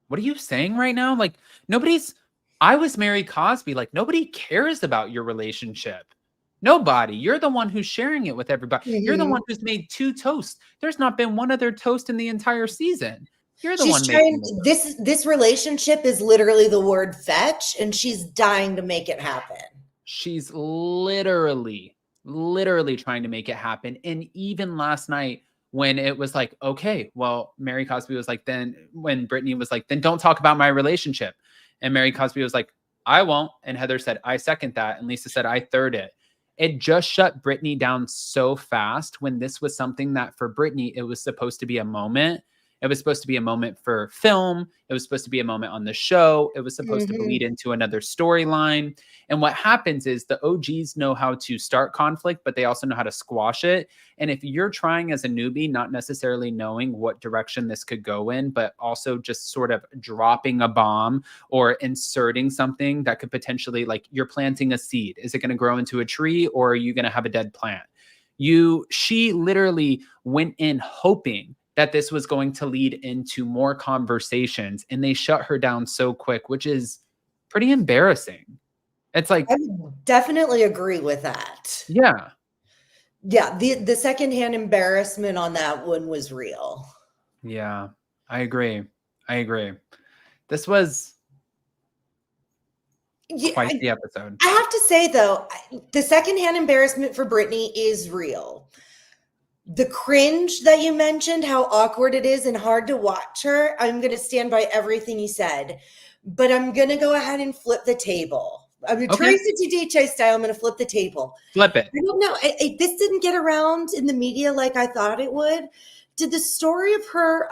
What are you saying right now? Like I was Mary Cosby. Like nobody cares about your relationship. Nobody. You're the one who's sharing it with everybody. You're the one who's made 2 toasts. There's not been one other toast in the entire season. You're the one making this relationship is literally the word fetch, and she's dying to make it happen. She's literally trying to make it happen. And even last night when it was like, okay, well, Mary Cosby was like, then when Brittany was like, then don't talk about my relationship. And Mary Cosby was like, I won't. And Heather said, I second that. And Lisa said, I third it. it just shut Brittany down so fast when this was something that for Brittany, it was supposed to be a moment. It was supposed to be a moment for film. It was supposed to be a moment on the show. It was supposed to Mhm. lead into another storyline. And what happens is the OGs know how to start conflict, but they also know how to squash it. And if you're trying as a newbie, not necessarily knowing what direction this could go in, but also just sort of dropping a bomb or inserting something that could potentially, like, you're planting a seed. Is it going to grow into a tree, or are you going to have a dead plant? She literally went in hoping that this was going to lead into more conversations, and they shut her down so quick, which is pretty embarrassing. It's like, I would definitely agree with that. yeah, Yeah, the secondhand embarrassment on that one was real. yeah, I agree. I agree. This was Yeah, quite the episode. I have to say though, the secondhand embarrassment for Brittany is real. The cringe that you mentioned, how awkward it is and hard to watch her, I'm going to stand by everything you said, but I'm going to go ahead and flip the table. I mean, Okay, Teresa TJ style, I'm going to flip the table. flip it. I don't know. This didn't get around in the media like I thought it would. Did the story of her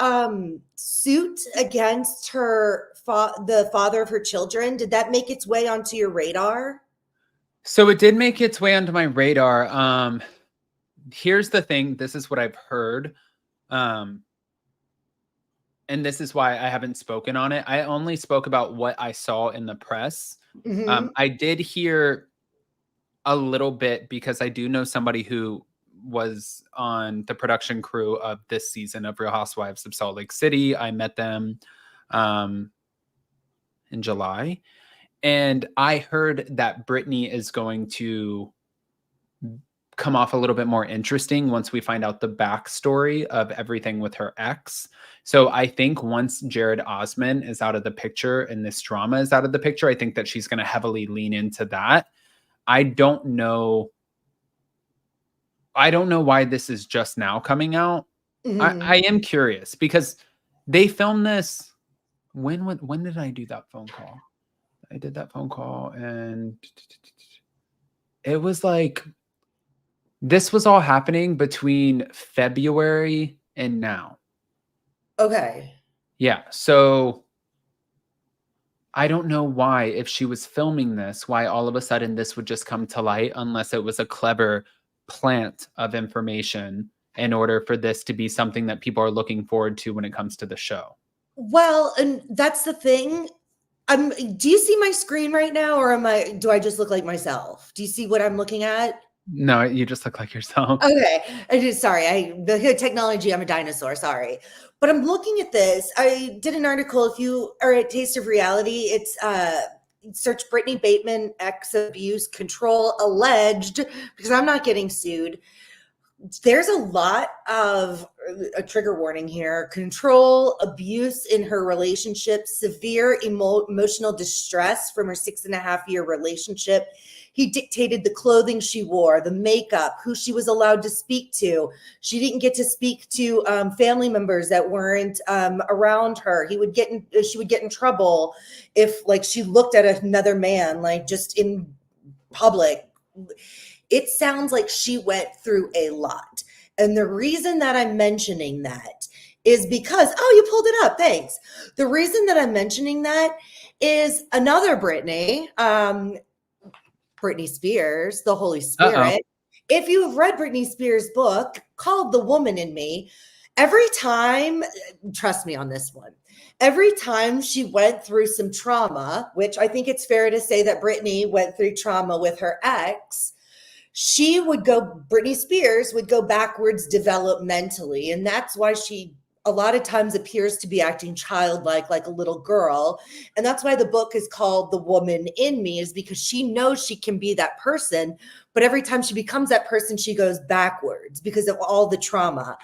suit against the father of her children, did that make its way onto your radar? So it did make its way onto my radar. Here's the thing. This is what I've heard. And this is why I haven't spoken on it. I only spoke about what I saw in the press. Mhm. I did hear a little bit because I do know somebody who was on the production crew of this season of Real Housewives of Salt Lake City. I met them in July, and I heard that Brittany is going to come off a little bit more interesting once we find out the backstory of everything with her ex. So I think once Jared Osman is out of the picture and this drama is out of the picture, I think that she's going to heavily lean into that. I don't know why this is just now coming out. Mhm. I am curious because they filmed this. When did I do that phone call? I did that phone call and it was like, this was all happening between February and now. Okay. Yeah. So I don't know why, if she was filming this, why all of a sudden this would just come to light unless it was a clever plant of information in order for this to be something that people are looking forward to when it comes to the show. Well, and that's the thing. Do you see my screen right now, or do I just look like myself? Do you see what I'm looking at? No, you just look like yourself. Okay. The technology, I'm a dinosaur, sorry. But I'm looking at this. I did an article. If you are at Taste of Reality, it's search Brittany Bateman ex abuse control alleged, because I'm not getting sued. There's a lot of a trigger warning here: control, abuse in her relationship, severe emotional distress from her 6.5-year relationship. He dictated the clothing she wore, the makeup, who she was allowed to speak to. She didn't get to speak to family members that weren't around her. She would get in trouble if, like, she looked at another man, like, just in public. It sounds like she went through a lot. And the reason that I'm mentioning that is because, oh, you pulled it up. Thanks. The reason that I'm mentioning that is another Britney, Britney Spears, the Holy Uh-oh. Spirit. If you have read Britney Spears' book called The Woman in Me, every time, trust me on this one, every time she went through some trauma, which I think it's fair to say that Britney went through trauma with her ex, Britney Spears would go backwards developmentally. And that's why she a lot of times appears to be acting childlike, like a little girl. And that's why the book is called The Woman in Me, is because she knows she can be that person. But every time she becomes that person, she goes backwards because of all the trauma.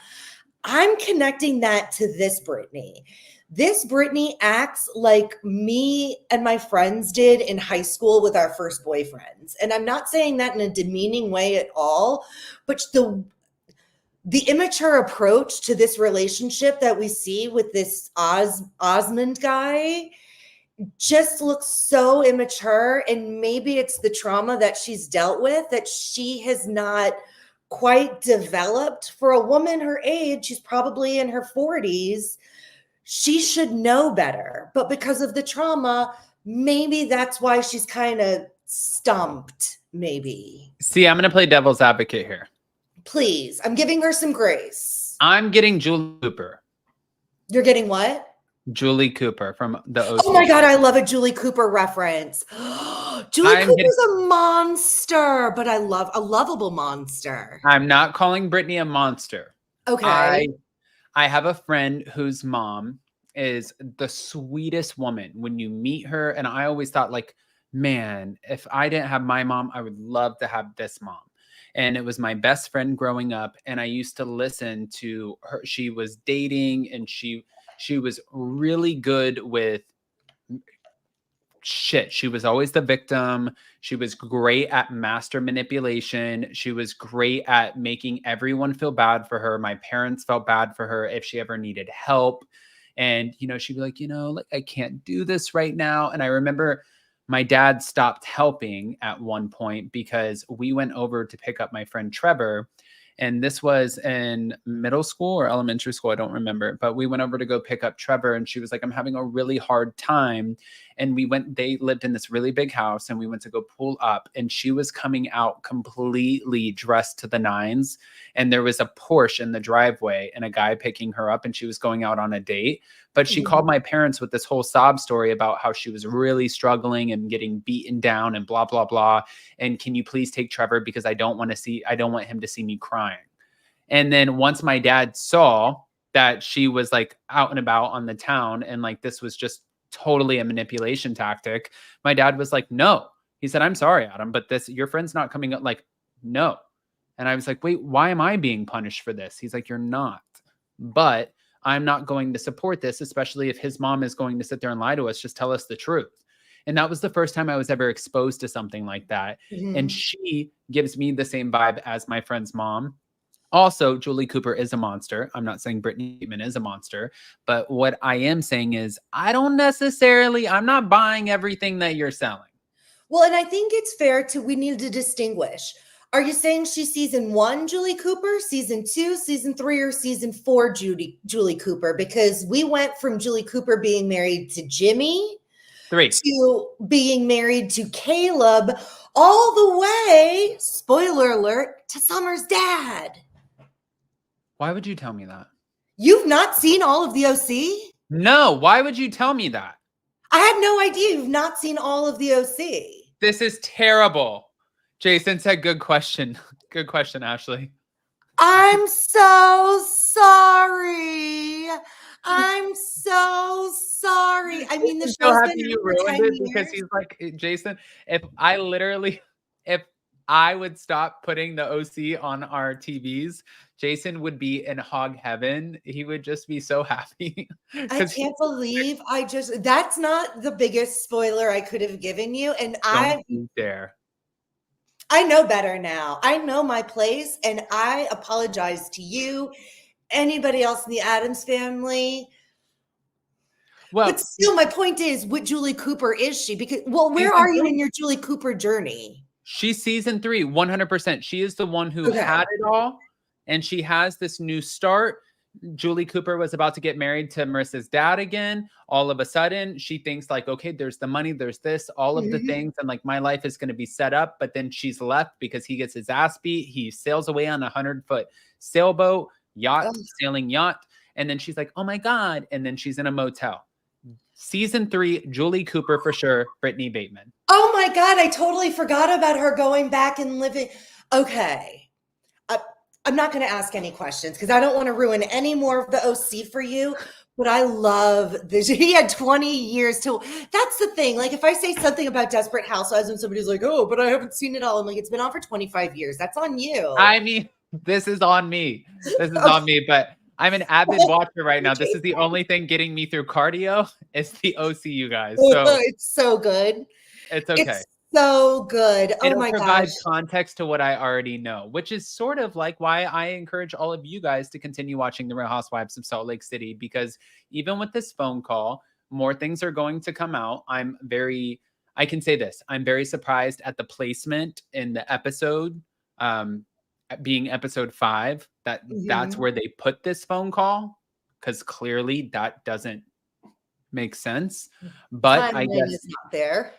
I'm connecting that to this Britney. This Britney acts like me and my friends did in high school with our first boyfriends. And I'm not saying that in a demeaning way at all, but the immature approach to this relationship that we see with this Osmond guy just looks so immature, and maybe it's the trauma that she's dealt with that she has not quite developed. For a woman her age, she's probably in her 40s, she should know better, but because of the trauma, maybe that's why she's kind of stumped. Maybe. See, I'm going to play devil's advocate here. Please, I'm giving her some grace. I'm getting Julie Cooper. You're getting what? Julie Cooper from the OC. Oh my God, I love a Julie Cooper reference. Julie Cooper's a monster, but I love a lovable monster. I'm not calling Brittany a monster. Okay. I have a friend whose mom is the sweetest woman when you meet her. And I always thought, like, man, if I didn't have my mom, I would love to have this mom. And it was my best friend growing up. And I used to listen to her. She was dating, and she was really good with shit. She was always the victim. She was great at master manipulation. She was great at making everyone feel bad for her. My parents felt bad for her if she ever needed help. And, you know, she'd be like, you know, like, I can't do this right now. And I remember my dad stopped helping at one point because we went over to pick up my friend Trevor. And this was in middle school or elementary school. I don't remember, but we went over to go pick up Trevor, and she was like, I'm having a really hard time. And they lived in this really big house, and we went to go pull up, and she was coming out completely dressed to the nines. And there was a Porsche in the driveway and a guy picking her up, and she was going out on a date. But she called my parents with this whole sob story about how she was really struggling and getting beaten down and blah, blah, blah. And can you please take Trevor, because I don't want him to see me crying. And then once my dad saw that she was like out and about on the town, and like this was just totally a manipulation tactic, my dad was like, no. He said, I'm sorry, Adam, but your friend's not coming up. Like, no. And I was like, wait, why am I being punished for this? He's like, you're not. But I'm not going to support this, especially if his mom is going to sit there and lie to us. Just tell us the truth. And that was the first time I was ever exposed to something like that. And she gives me the same vibe as my friend's mom. Also, Julie Cooper is a monster. I'm not saying Brittany Bateman is a monster, but what I am saying is I'm not buying everything that you're selling. Well, and I think it's fair we need to distinguish. Are you saying she's season 1 Julie Cooper, season 2, season 3, or season 4 Julie Cooper? Because we went from Julie Cooper being married to Jimmy 3 to being married to Caleb, all the way, spoiler alert, to Summer's dad. Why would you tell me that? You've not seen all of the OC? No, why would you tell me that? I had no idea you've not seen all of the OC. This is terrible. Jason said, good question. Good question, Ashley. I'm so sorry. I'm so sorry. I mean, the show's so happy been you for ruined 10 it years. because he's like, Jason, if I would stop putting the OC on our TVs, Jason would be in hog heaven. He would just be so happy. I can't believe that's not the biggest spoiler I could have given you. And I know better now. I know my place, and I apologize to you, anybody else in the Addams family. Well, but still, my point is, what Julie Cooper is she? Because, where are you in your Julie Cooper journey? She's season 3, 100%. She is the one who had it all, and she has this new start. Julie Cooper was about to get married to Marissa's dad again. All of a sudden, she thinks like, okay, there's the money, there's this, all of the things, and like my life is going to be set up. But then she's left because he gets his ass beat. He sails away on a 100-foot sailboat, sailing yacht. And then she's like, oh my God. And then she's in a motel. Season 3, Julie Cooper for sure, Brittany Bateman. Oh my God, I totally forgot about her going back and living. Okay. I'm not going to ask any questions because I don't want to ruin any more of the OC for you, but I love this. He had 20 years to, that's the thing. Like if I say something about Desperate Housewives and somebody's like, oh, but I haven't seen it all. I'm like, it's been on for 25 years. That's on you. I mean, this is on me. This is on me, but I'm an avid watcher right now. This is the only thing getting me through cardio. It's the OC, you guys. So it's so good. It's okay. It's so good. Oh my gosh. It provides context to what I already know, which is sort of like why I encourage all of you guys to continue watching The Real Housewives of Salt Lake City, because even with this phone call, more things are going to come out. I can say this, I'm very surprised at the placement in the episode, being episode 5, that's Mhm. where they put this phone call, because clearly that doesn't make sense. But I Timeline guess is not there,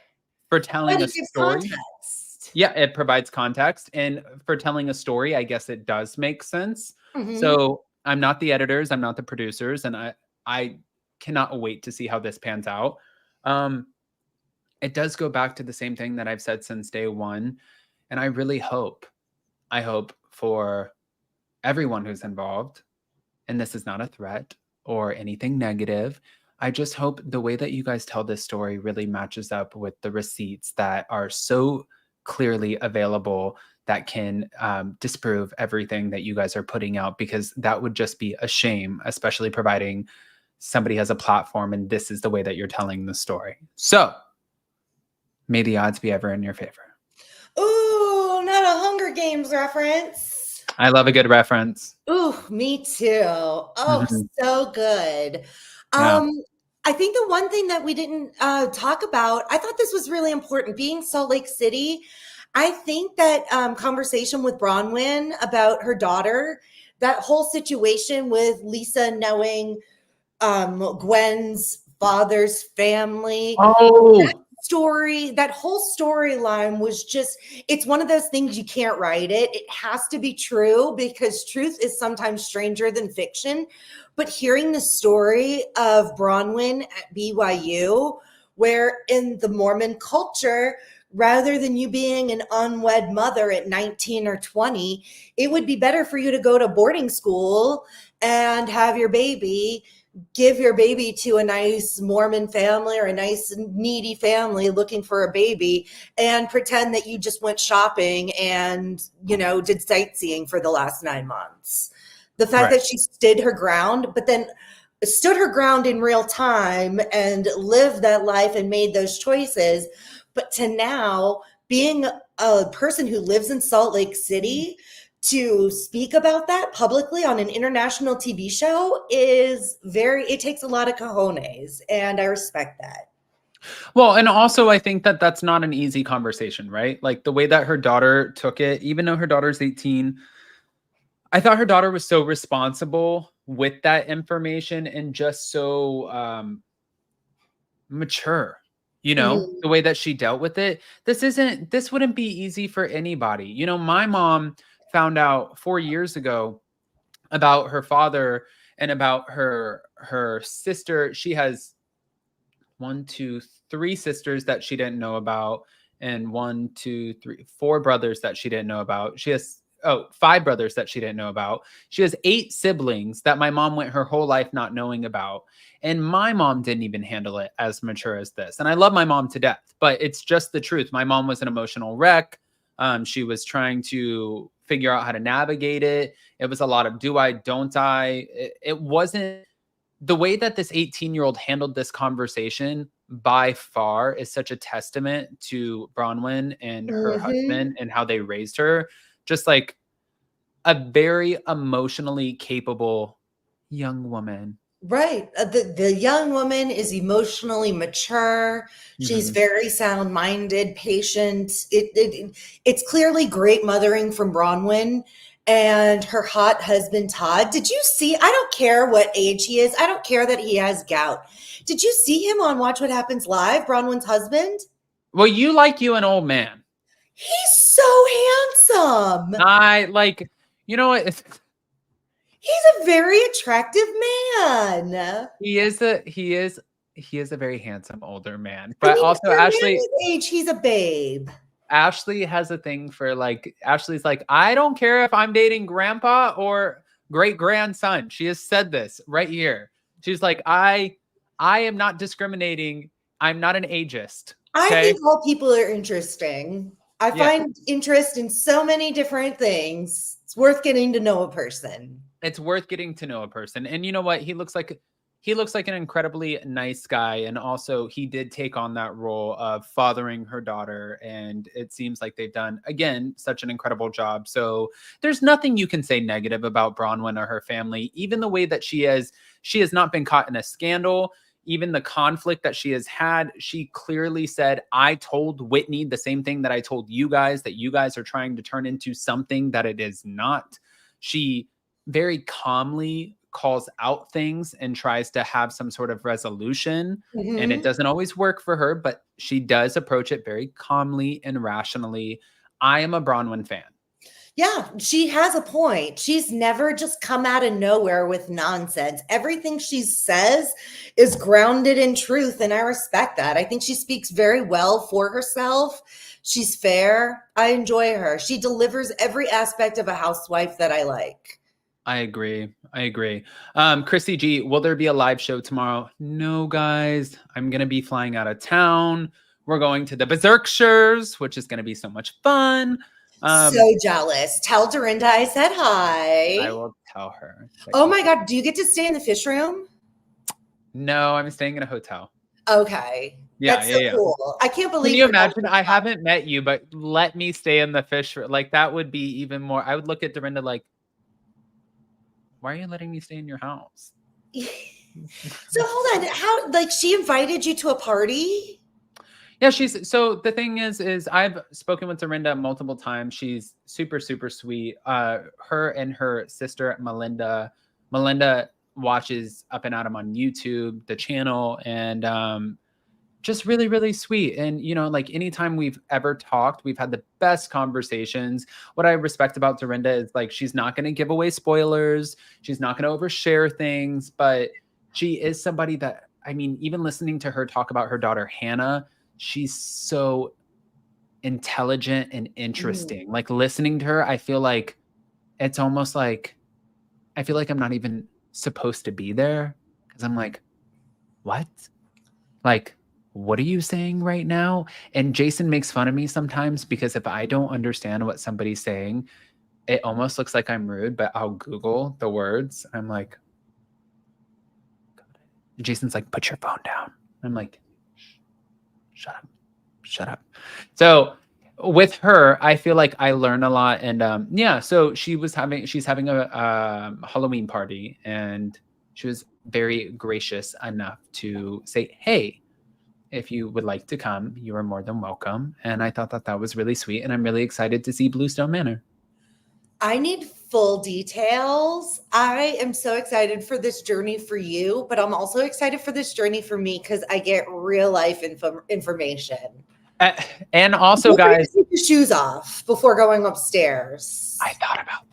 for but telling a it gives story, context. yeah, it provides context. And for telling a story, I guess it does make sense. Mhm. So I'm not the editors, I'm not the producers, and I cannot wait to see how this pans out. It does go back to the same thing that I've said since day one. And I hope for everyone who's involved, and this is not a threat or anything negative. I just hope the way that you guys tell this story really matches up with the receipts that are so clearly available that can disprove everything that you guys are putting out, because that would just be a shame, especially providing somebody has a platform and this is the way that you're telling the story. So may the odds be ever in your favor. Ooh, not a Hunger Games reference. I love a good reference. Ooh, me too. Oh, Mhm. so good. Yeah. I think the one thing that we didn't talk about, I thought this was really important. Being Salt Lake City, I think that conversation with Bronwyn about her daughter, that whole situation with Lisa knowing Gwen's father's family, Oh, story, that whole storyline was just, it's one of those things you can't write it. It has to be true, because truth is sometimes stranger than fiction. But hearing the story of Bronwyn at BYU, where in the Mormon culture, rather than you being an unwed mother at 19 or 20, it would be better for you to go to boarding school and have your baby, give your baby to a nice Mormon family or a nice needy family looking for a baby, and pretend that you just went shopping and, did sightseeing for the last 9 months. The fact right. that she stood her ground, but then stood her ground in real time and lived that life and made those choices. But to now being a person who lives in Salt Lake City, to speak about that publicly on an international TV show it takes a lot of cojones, and I respect that. Well, and also I think that that's not an easy conversation, right? Like the way that her daughter took it, even though her daughter's 18, I thought her daughter was so responsible with that information and just so mature, Mhm. the way that she dealt with it. This wouldn't be easy for anybody. My mom found out 4 years ago about her father and about her sister. She has 1, 2, 3 sisters that she didn't know about, and 1, 2, 3, 4 brothers that she didn't know about. She has 5 brothers that she didn't know about. She has 8 siblings that my mom went her whole life not knowing about. And my mom didn't even handle it as mature as this. And I love my mom to death, but it's just the truth. My mom was an emotional wreck. She was trying to figure out how to navigate it. It was a lot of do I, don't I. It wasn't the way that this 18-year-old handled this conversation. By far is such a testament to Bronwyn and her Mhm. husband and how they raised her. Just like a very emotionally capable young woman. Right. The young woman is emotionally mature. She's Mhm. very sound-minded, patient. It's clearly great mothering from Bronwyn and her hot husband Todd. Did you see? I don't care what age he is. I don't care that he has gout. Did you see him on Watch What Happens Live, Bronwyn's husband? Well, you an old man. He's so handsome. I like, you know what? He's a very attractive man. He is a very handsome older man. I But mean, also for a man Ashley his age, he's a babe. Ashley has a thing for Ashley's like, I don't care if I'm dating grandpa or great grandson. She has said this right here. She's like, I am not discriminating. I'm not an ageist. I Okay. think all people are interesting. I Yeah. find interest in so many different things. It's worth getting to know a person. It's worth getting to know a person. And you know what? He looks like an incredibly nice guy. And also he did take on that role of fathering her daughter. And it seems like they've done, again, such an incredible job. So there's nothing you can say negative about Bronwyn or her family, even the way that she has not been caught in a scandal. even the conflict that she has had, she clearly said, I told Whitney the same thing that I told you guys, that you guys are trying to turn into something that it is not. She very calmly calls out things and tries to have some sort of resolution. And it doesn't always work for her, but she does approach it very calmly and rationally. I am a Bronwyn fan. Yeah, she has a point. She's never just come out of nowhere with nonsense. Everything she says is grounded in truth, and I respect that. I think she speaks very well for herself. She's fair. I enjoy her. She delivers every aspect of a housewife that I like. I agree. Chrissy G, will there be a live show tomorrow? No, guys. I'm going to be flying out of town. We're going to the Berserkshires, which is going to be so much fun. So jealous. Tell Dorinda I said hi. I will tell her. Oh my God. Do you get to stay in the fish room? No, I'm staying in a hotel. Okay. Yeah, that's so cool. I can't believe. Can you imagine? I haven't met you, but let me stay in the fish room. Like, that would be even more. I would look at Dorinda like, why are you letting me stay in your house? So hold on. How, like, she invited you to a party? Yeah, so the thing is I've spoken with Dorinda multiple times. She's super, super sweet. Her and her sister, Melinda watches Up and Atom on YouTube, the channel, and just really, really sweet. And, you know, like, anytime we've ever talked, we've had the best conversations. What I respect about Dorinda is, like, she's not going to give away spoilers. She's not going to overshare things, but she is somebody that, I mean, even listening to her talk about her daughter, Hannah, she's so intelligent and interesting. Like, listening to her, I feel like it's almost like, I feel like I'm not even supposed to be there, because I'm like, what? Like, what are you saying right now? And Jason makes fun of me sometimes, because if I don't understand what somebody's saying, it almost looks like I'm rude, but I'll Google the words. I'm like, Jason's like, put your phone down. I'm like, shut up. So with her, I feel like I learn a lot. And yeah, so she's having a Halloween party, and she was very gracious enough to say, hey, if you would like to come, you are more than welcome. And I thought that was really sweet. And I'm really excited to see Bluestone Manor. I need full details. I am so excited for this journey for you, but I'm also excited for this journey for me, because I get real life information. And also, guys, take your shoes off before going upstairs. I thought about that.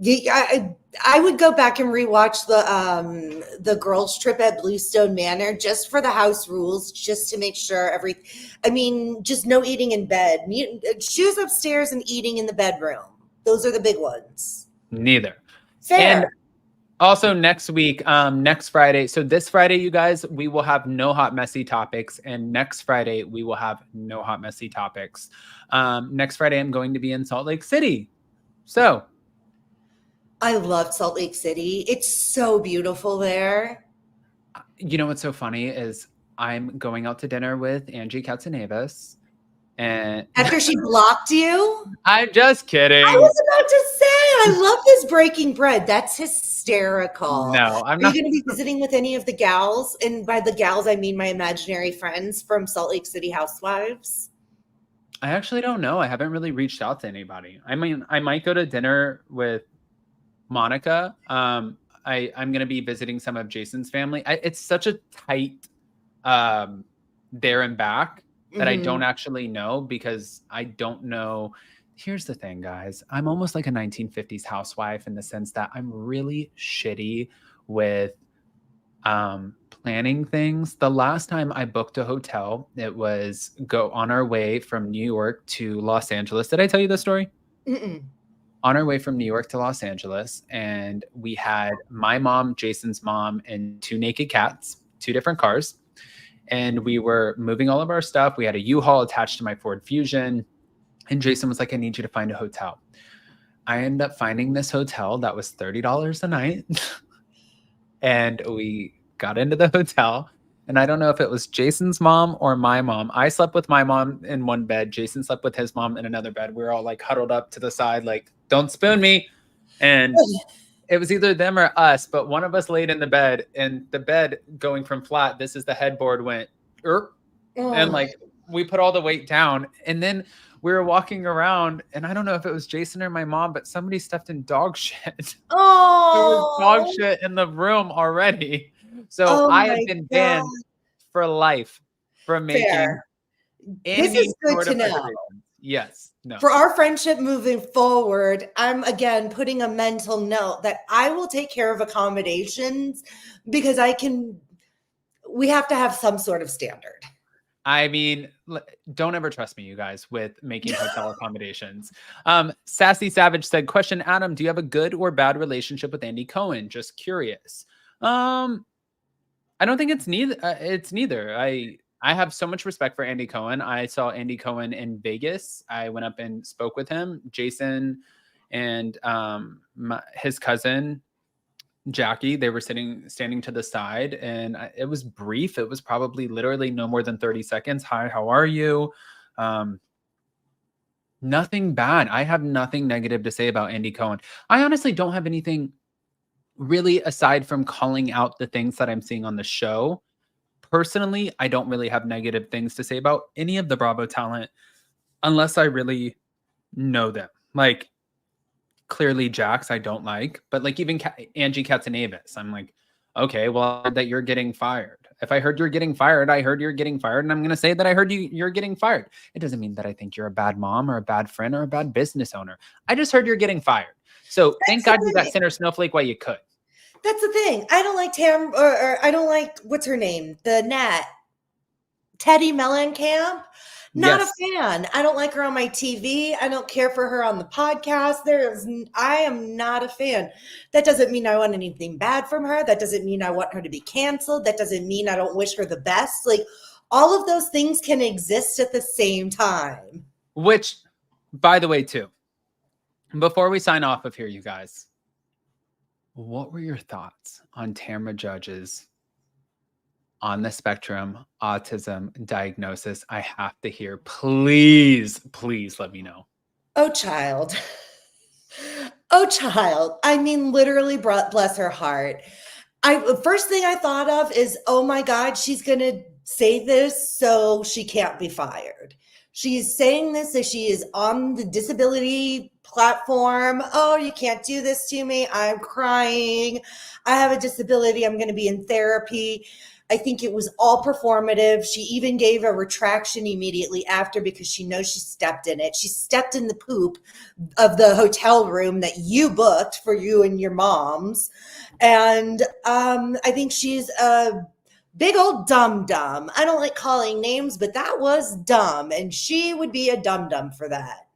Yeah, I would go back and rewatch the girls' trip at Bluestone Manor just for the house rules, just to make sure just no eating in bed. Shoes upstairs and eating in the bedroom. Those are the big ones. Neither. Fair. And also next week, next Friday. So this Friday, you guys, we will have no hot, messy topics. And next Friday, we will have no hot, messy topics. Next Friday, I'm going to be in Salt Lake City. So. I loved Salt Lake City. It's so beautiful there. You know what's so funny is I'm going out to dinner with Angie Katsunevis. And after she blocked you? I'm just kidding. I was about to say, I love this breaking bread. That's hysterical. No, I'm not. Are you going to be visiting with any of the gals? And by the gals, I mean my imaginary friends from Salt Lake City Housewives. I actually don't know. I haven't really reached out to anybody. I mean, I might go to dinner with Monica. I'm going to be visiting some of Jason's family. It's such a tight there and back that I don't actually know, because I don't know. Here's the thing, guys. I'm almost like a 1950s housewife in the sense that I'm really shitty with planning things. The last time I booked a hotel, it was go on our way from New York to Los Angeles. Did I tell you the story? Mm-mm. On our way from New York to Los Angeles, and we had my mom, Jason's mom, and 2 naked cats, 2 different cars. And we were moving all of our stuff. We had a U-Haul attached to my Ford Fusion. And Jason was like, I need you to find a hotel. I ended up finding this hotel that was $30 a night. And we got into the hotel. And I don't know if it was Jason's mom or my mom. I slept with my mom in one bed. Jason slept with his mom in another bed. We were all like huddled up to the side, like, don't spoon me. And it was either them or us, but one of us laid in the bed, and the bed going from flat, this is the headboard went, and like we put all the weight down, and then we were walking around, and I don't know if it was Jason or my mom, but somebody stepped in dog shit. There was dog shit in the room already. So I have been banned for life from making This any is good sort to of know. reservations. Yes. No. For our friendship moving forward, I'm again putting a mental note that I will take care of accommodations because we have to have some sort of standard. I mean, don't ever trust me, you guys, with making hotel accommodations. Sassy Savage said, question, Adam, do you have a good or bad relationship with Andy Cohen? Just curious. I don't think it's neither. It's neither. I have so much respect for Andy Cohen. I saw Andy Cohen in Vegas. I went up and spoke with him. Jason and his cousin, Jackie, they were standing to the side, and it was brief. It was probably literally no more than 30 seconds. Hi, how are you? Nothing bad. I have nothing negative to say about Andy Cohen. I honestly don't have anything really aside from calling out the things that I'm seeing on the show. Personally, I don't really have negative things to say about any of the Bravo talent unless I really know them. Like, clearly Jax I don't like, but like even Angie Katsunavis, I'm like, okay, well, that you're getting fired. If I heard you're getting fired, I heard you're getting fired, and I'm going to say that I heard you're getting fired. It doesn't mean that I think you're a bad mom or a bad friend or a bad business owner. I just heard you're getting fired. So thank God you got Center Snowflake while you could. That's the thing. I don't like Tam, or I don't like, what's her name? The Nat. Teddy Mellencamp. Not a fan. I don't like her on my TV. I don't care for her on the podcast. I am not a fan. That doesn't mean I want anything bad from her. That doesn't mean I want her to be canceled. That doesn't mean I don't wish her the best. Like, all of those things can exist at the same time. Which, by the way, too, before we sign off of here, you guys, what were your thoughts on Tamra Judge's on the spectrum autism diagnosis? I have to hear. Please, please let me know. Oh, child. Oh, child. I mean, literally, bless her heart. The first thing I thought of is, oh my God, she's going to say this so she can't be fired. She's saying this so she is on the disability platform. Oh, you can't do this to me. I'm crying. I have a disability. I'm going to be in therapy. I think it was all performative. She even gave a retraction immediately after because she knows she stepped in it. She stepped in the poop of the hotel room that you booked for you and your moms. And I think she's a big old dum-dum. I don't like calling names, but that was dumb. And she would be a dum-dum for that.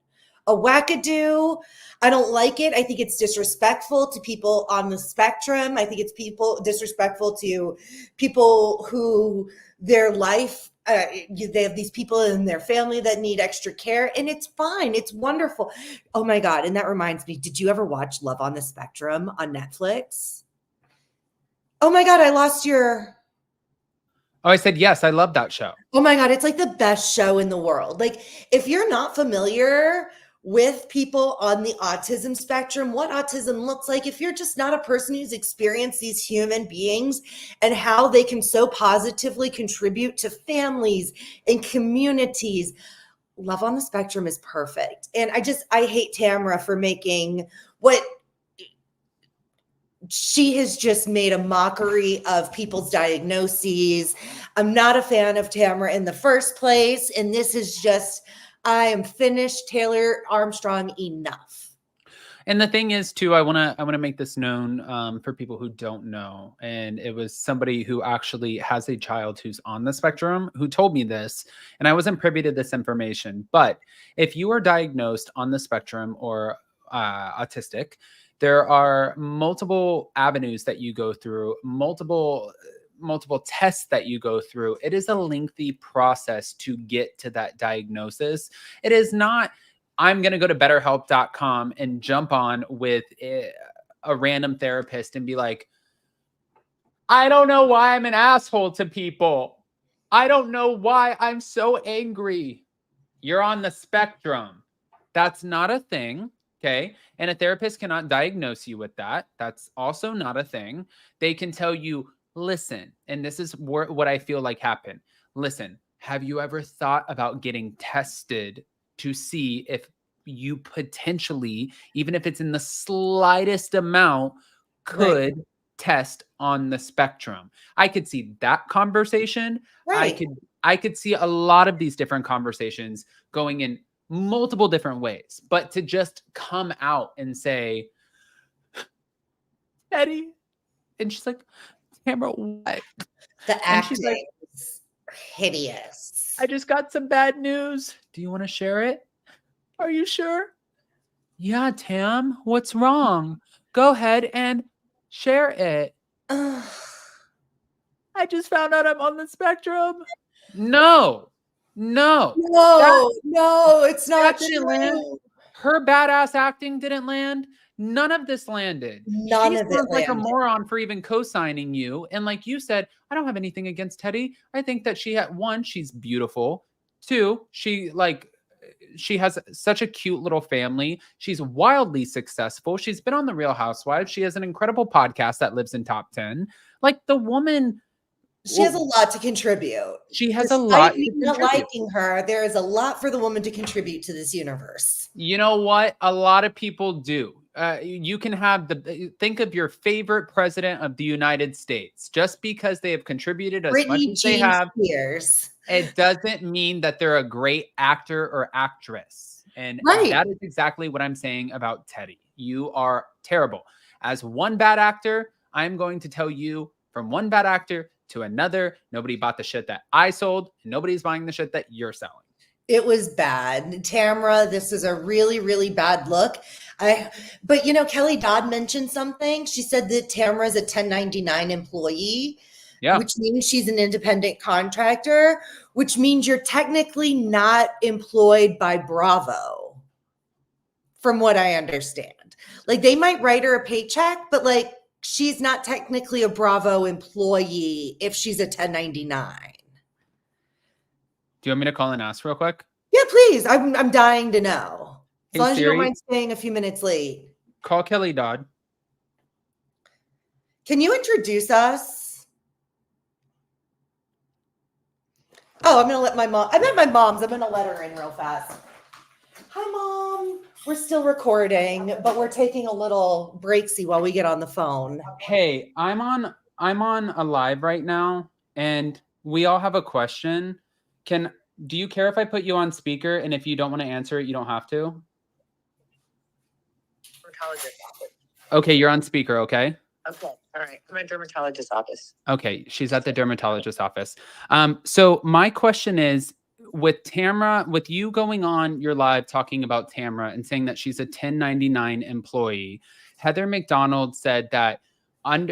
A wackadoo. I don't like it. I think it's disrespectful to people on the spectrum. I think it's disrespectful to people who their life, they have these people in their family that need extra care, and it's fine. It's wonderful. Oh my God. And that reminds me, did you ever watch Love on the Spectrum on Netflix? Oh my God, I lost your... Oh, I said, yes, I love that show. Oh my God, it's like the best show in the world. Like, if you're not familiar with people on the autism spectrum, what autism looks like, if you're just not a person who's experienced these human beings and how they can so positively contribute to families and communities, Love on the Spectrum is perfect. And I hate Tamra for making what she has just made a mockery of people's diagnoses. I'm not a fan of Tamra in the first place. And this is just, I am finished. Taylor Armstrong, enough. And the thing is, too, I want to make this known for people who don't know. And it was somebody who actually has a child who's on the spectrum who told me this, and I wasn't privy to this information. But if you are diagnosed on the spectrum or autistic, there are multiple avenues that you go through, multiple tests that you go through. It is a lengthy process to get to that diagnosis. It is not, I'm going to go to betterhelp.com and jump on with a random therapist and be like, I don't know why I'm an asshole to people. I don't know why I'm so angry. You're on the spectrum. That's not a thing. Okay. And a therapist cannot diagnose you with that. That's also not a thing. They can tell you, listen, and this is what I feel like happened. Listen, have you ever thought about getting tested to see if you potentially, even if it's in the slightest amount, Right. could test on the spectrum? I could see that conversation. Right. I could see a lot of these different conversations going in multiple different ways, but to just come out and say, Eddie, and she's like, Tamara, what? The And she's like, acting is hideous. I just got some bad news. Do you want to share it? Are you sure? Yeah, Tam, what's wrong? Go ahead and share it. Ugh. I just found out I'm on the spectrum. No. No, it's not that didn't land. true. Her badass acting didn't land. None of this landed. None She of it sounds like a landed. moron for even co-signing you. And like you said, I don't have anything against Teddy. I think that one, she's beautiful. Two, she has such a cute little family. She's wildly successful. She's been on the Real Housewives. She has an incredible podcast that lives in top 10. Like the woman, She has a lot to contribute. she has a Despite lot me to not contribute. liking her, there is a lot for the woman to contribute to this universe. You know what? A lot of people do. You can have think of your favorite president of the United States. Just because they have contributed as much Whitney as they Jean have, Spears. it doesn't mean that they're a great actor or actress. And Right. that is exactly what I'm saying about Teddy. You are terrible. As one bad actor, I'm going to tell you from one bad actor to another, nobody bought the shit that I sold, and nobody's buying the shit that you're selling. It was bad. Tamara, this is a really, really bad look. But you know, Kelly Dodd mentioned something. She said that Tamara is a 1099 employee, Yeah. which means she's an independent contractor, which means you're technically not employed by Bravo, from what I understand. Like they might write her a paycheck, but like she's not technically a Bravo employee if she's a 1099. Do you want me to call and ask real quick? Yeah, please. I'm dying to know. As Hey, long as you don't Siri. mind staying a few minutes late. Call Kelly Dodd. Can you introduce us? Oh, I'm gonna let my mom. I'm at my mom's. I'm gonna let her in real fast. Hi, Mom. We're still recording, but we're taking a little breaksy while we get on the phone. Hey, I'm on a live right now, and we all have a question. Do you care if I put you on speaker? And if you don't want to answer it, you don't have to. Dermatologist office. Okay, you're on speaker, okay? Okay, all right. I'm at dermatologist office. Okay, she's at the dermatologist office. So my question is, with Tamara, with you going on your live talking about Tamara and saying that she's a 1099 employee, Heather McDonald said that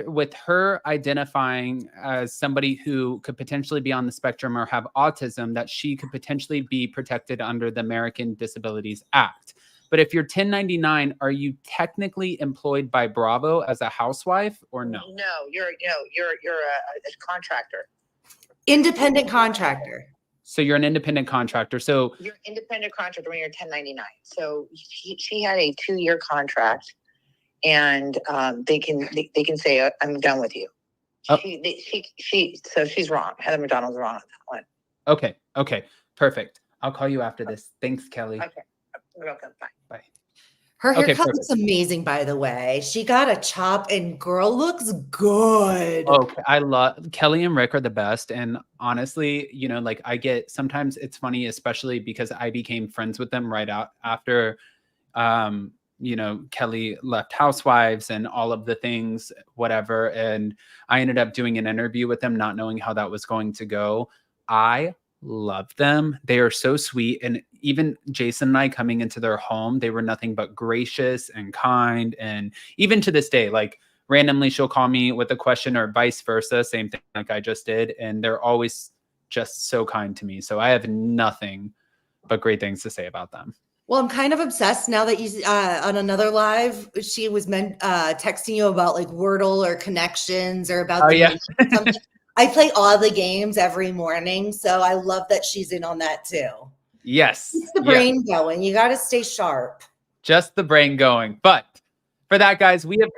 with her identifying as somebody who could potentially be on the spectrum or have autism, that she could potentially be protected under the American Disabilities Act. But if you're 1099, are you technically employed by Bravo as a housewife or no? No, you're a contractor. Independent contractor. So you're an independent contractor. So You're an independent contractor when you're 1099. So she had a 2-year contract, and they can say I'm done with you. Oh. So she's wrong. Heather McDonald's wrong on that one. Okay, perfect. I'll call you after this. Thanks, Kelly. Okay, you're welcome. Bye. Bye. Her Okay, haircut perfect. looks amazing, by the way. She got a chop and girl looks good. Okay, I love Kelly and Rick are the best. And honestly, like sometimes it's funny, especially because I became friends with them right out after, Kelly left Housewives and all of the things, whatever. And I ended up doing an interview with them, not knowing how that was going to go. I love them. They are so sweet. And even Jason and I coming into their home, they were nothing but gracious and kind. And even to this day, like randomly she'll call me with a question or vice versa, same thing like I just did. And they're always just so kind to me. So I have nothing but great things to say about them. Well, I'm kind of obsessed now that you on another live, she was texting you about like Wordle or connections or about something. I play all the games every morning, so I love that she's in on that too. Yes. Keeps the brain going. You got to stay sharp. Just the brain going. But for that, guys, we have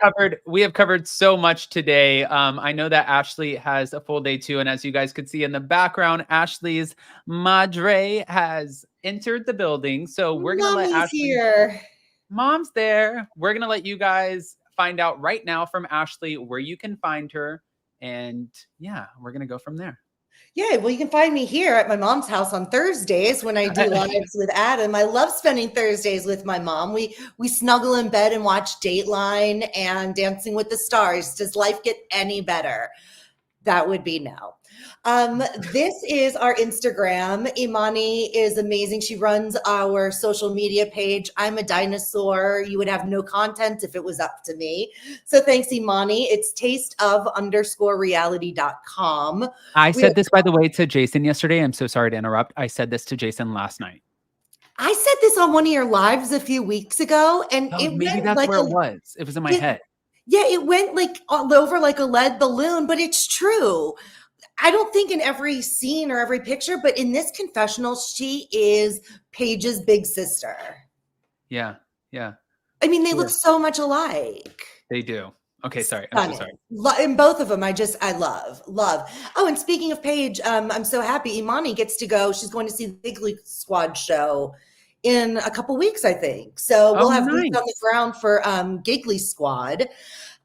covered so much today. I know that Ashley has a full day too, and as you guys could see in the background, Ashley's madre has entered the building. So we're gonna let Mommy's Ashley. here. Mom's there. We're gonna let you guys find out right now from Ashley where you can find her, and yeah, we're gonna go from there. Yeah, well, you can find me here at my mom's house on Thursdays when I do lives with Adam. I love spending Thursdays with my mom. We snuggle in bed and watch Dateline and Dancing with the Stars. Does life get any better? That would be no. This is our Instagram. Imani is amazing. She runs our social media page. I'm a dinosaur. You would have no content if it was up to me. So thanks, Imani. It's tasteof_reality.com. I said this, by the way, to Jason yesterday. I'm so sorry to interrupt. I said this to Jason last night. I said this on one of your lives a few weeks ago, and Oh, it maybe went that's like where it was. It was in my head. Yeah, it went like all over like a lead balloon, but it's true. I don't think in every scene or every picture, but in this confessional, she is Paige's big sister. Yeah. I mean, they look so much alike. They do. Okay, sorry. I'm so sorry. In both of them, I love. Oh, and speaking of Paige, I'm so happy Imani gets to go. She's going to see the Giggly Squad show in a couple weeks, I think. So we'll have boots on the ground for Giggly Squad.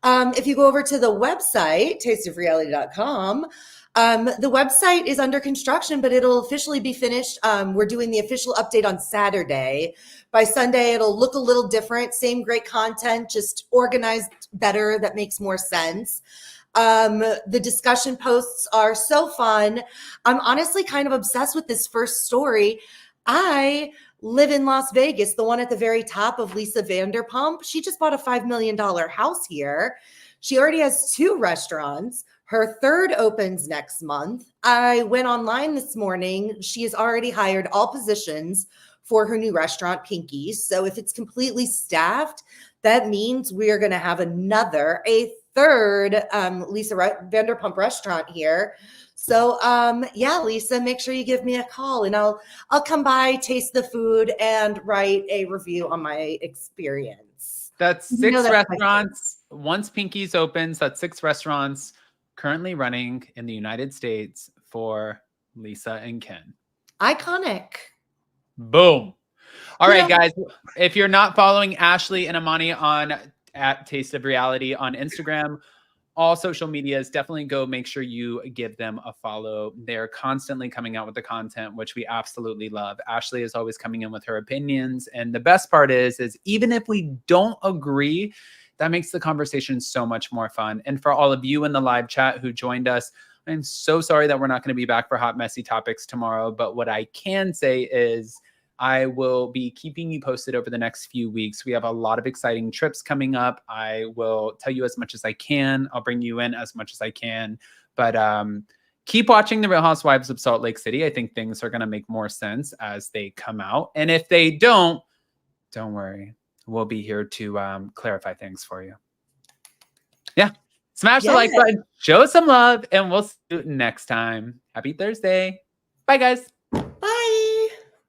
If you go over to the website, tasteofreality.com, the website is under construction, but it'll officially be finished. We're doing the official update on Saturday. By Sunday, it'll look a little different. Same great content, just organized better. That makes more sense. The discussion posts are so fun. I'm honestly kind of obsessed with this first story. I live in Las Vegas, the one at the very top of Lisa Vanderpump. She just bought a $5 million house here. She already has 2 restaurants. Her 3rd opens next month. I went online this morning. She has already hired all positions for her new restaurant, Pinky's. So if it's completely staffed, that means we are going to have a 3rd Lisa Vanderpump restaurant here. So yeah, Lisa, make sure you give me a call and I'll come by, taste the food, and write a review on my experience. That's 6 restaurants. Once Pinky's opens, that's 6 restaurants currently running in the United States for Lisa and Ken. Iconic. Boom. All right, guys. If you're not following Ashley and Imani at Taste of Reality on Instagram, all social medias, definitely go make sure you give them a follow. They're constantly coming out with the content, which we absolutely love. Ashley is always coming in with her opinions. And the best part is even if we don't agree, that makes the conversation so much more fun. And for all of you in the live chat who joined us, I'm so sorry that we're not going to be back for Hot Messy Topics tomorrow. But what I can say is I will be keeping you posted over the next few weeks. We have a lot of exciting trips coming up. I will tell you as much as I can. I'll bring you in as much as I can. But keep watching The Real Housewives of Salt Lake City. I think things are going to make more sense as they come out. And if they don't worry. We'll be here to clarify things for you. Yeah. Smash the like button, show some love, and we'll see you next time. Happy Thursday. Bye, guys.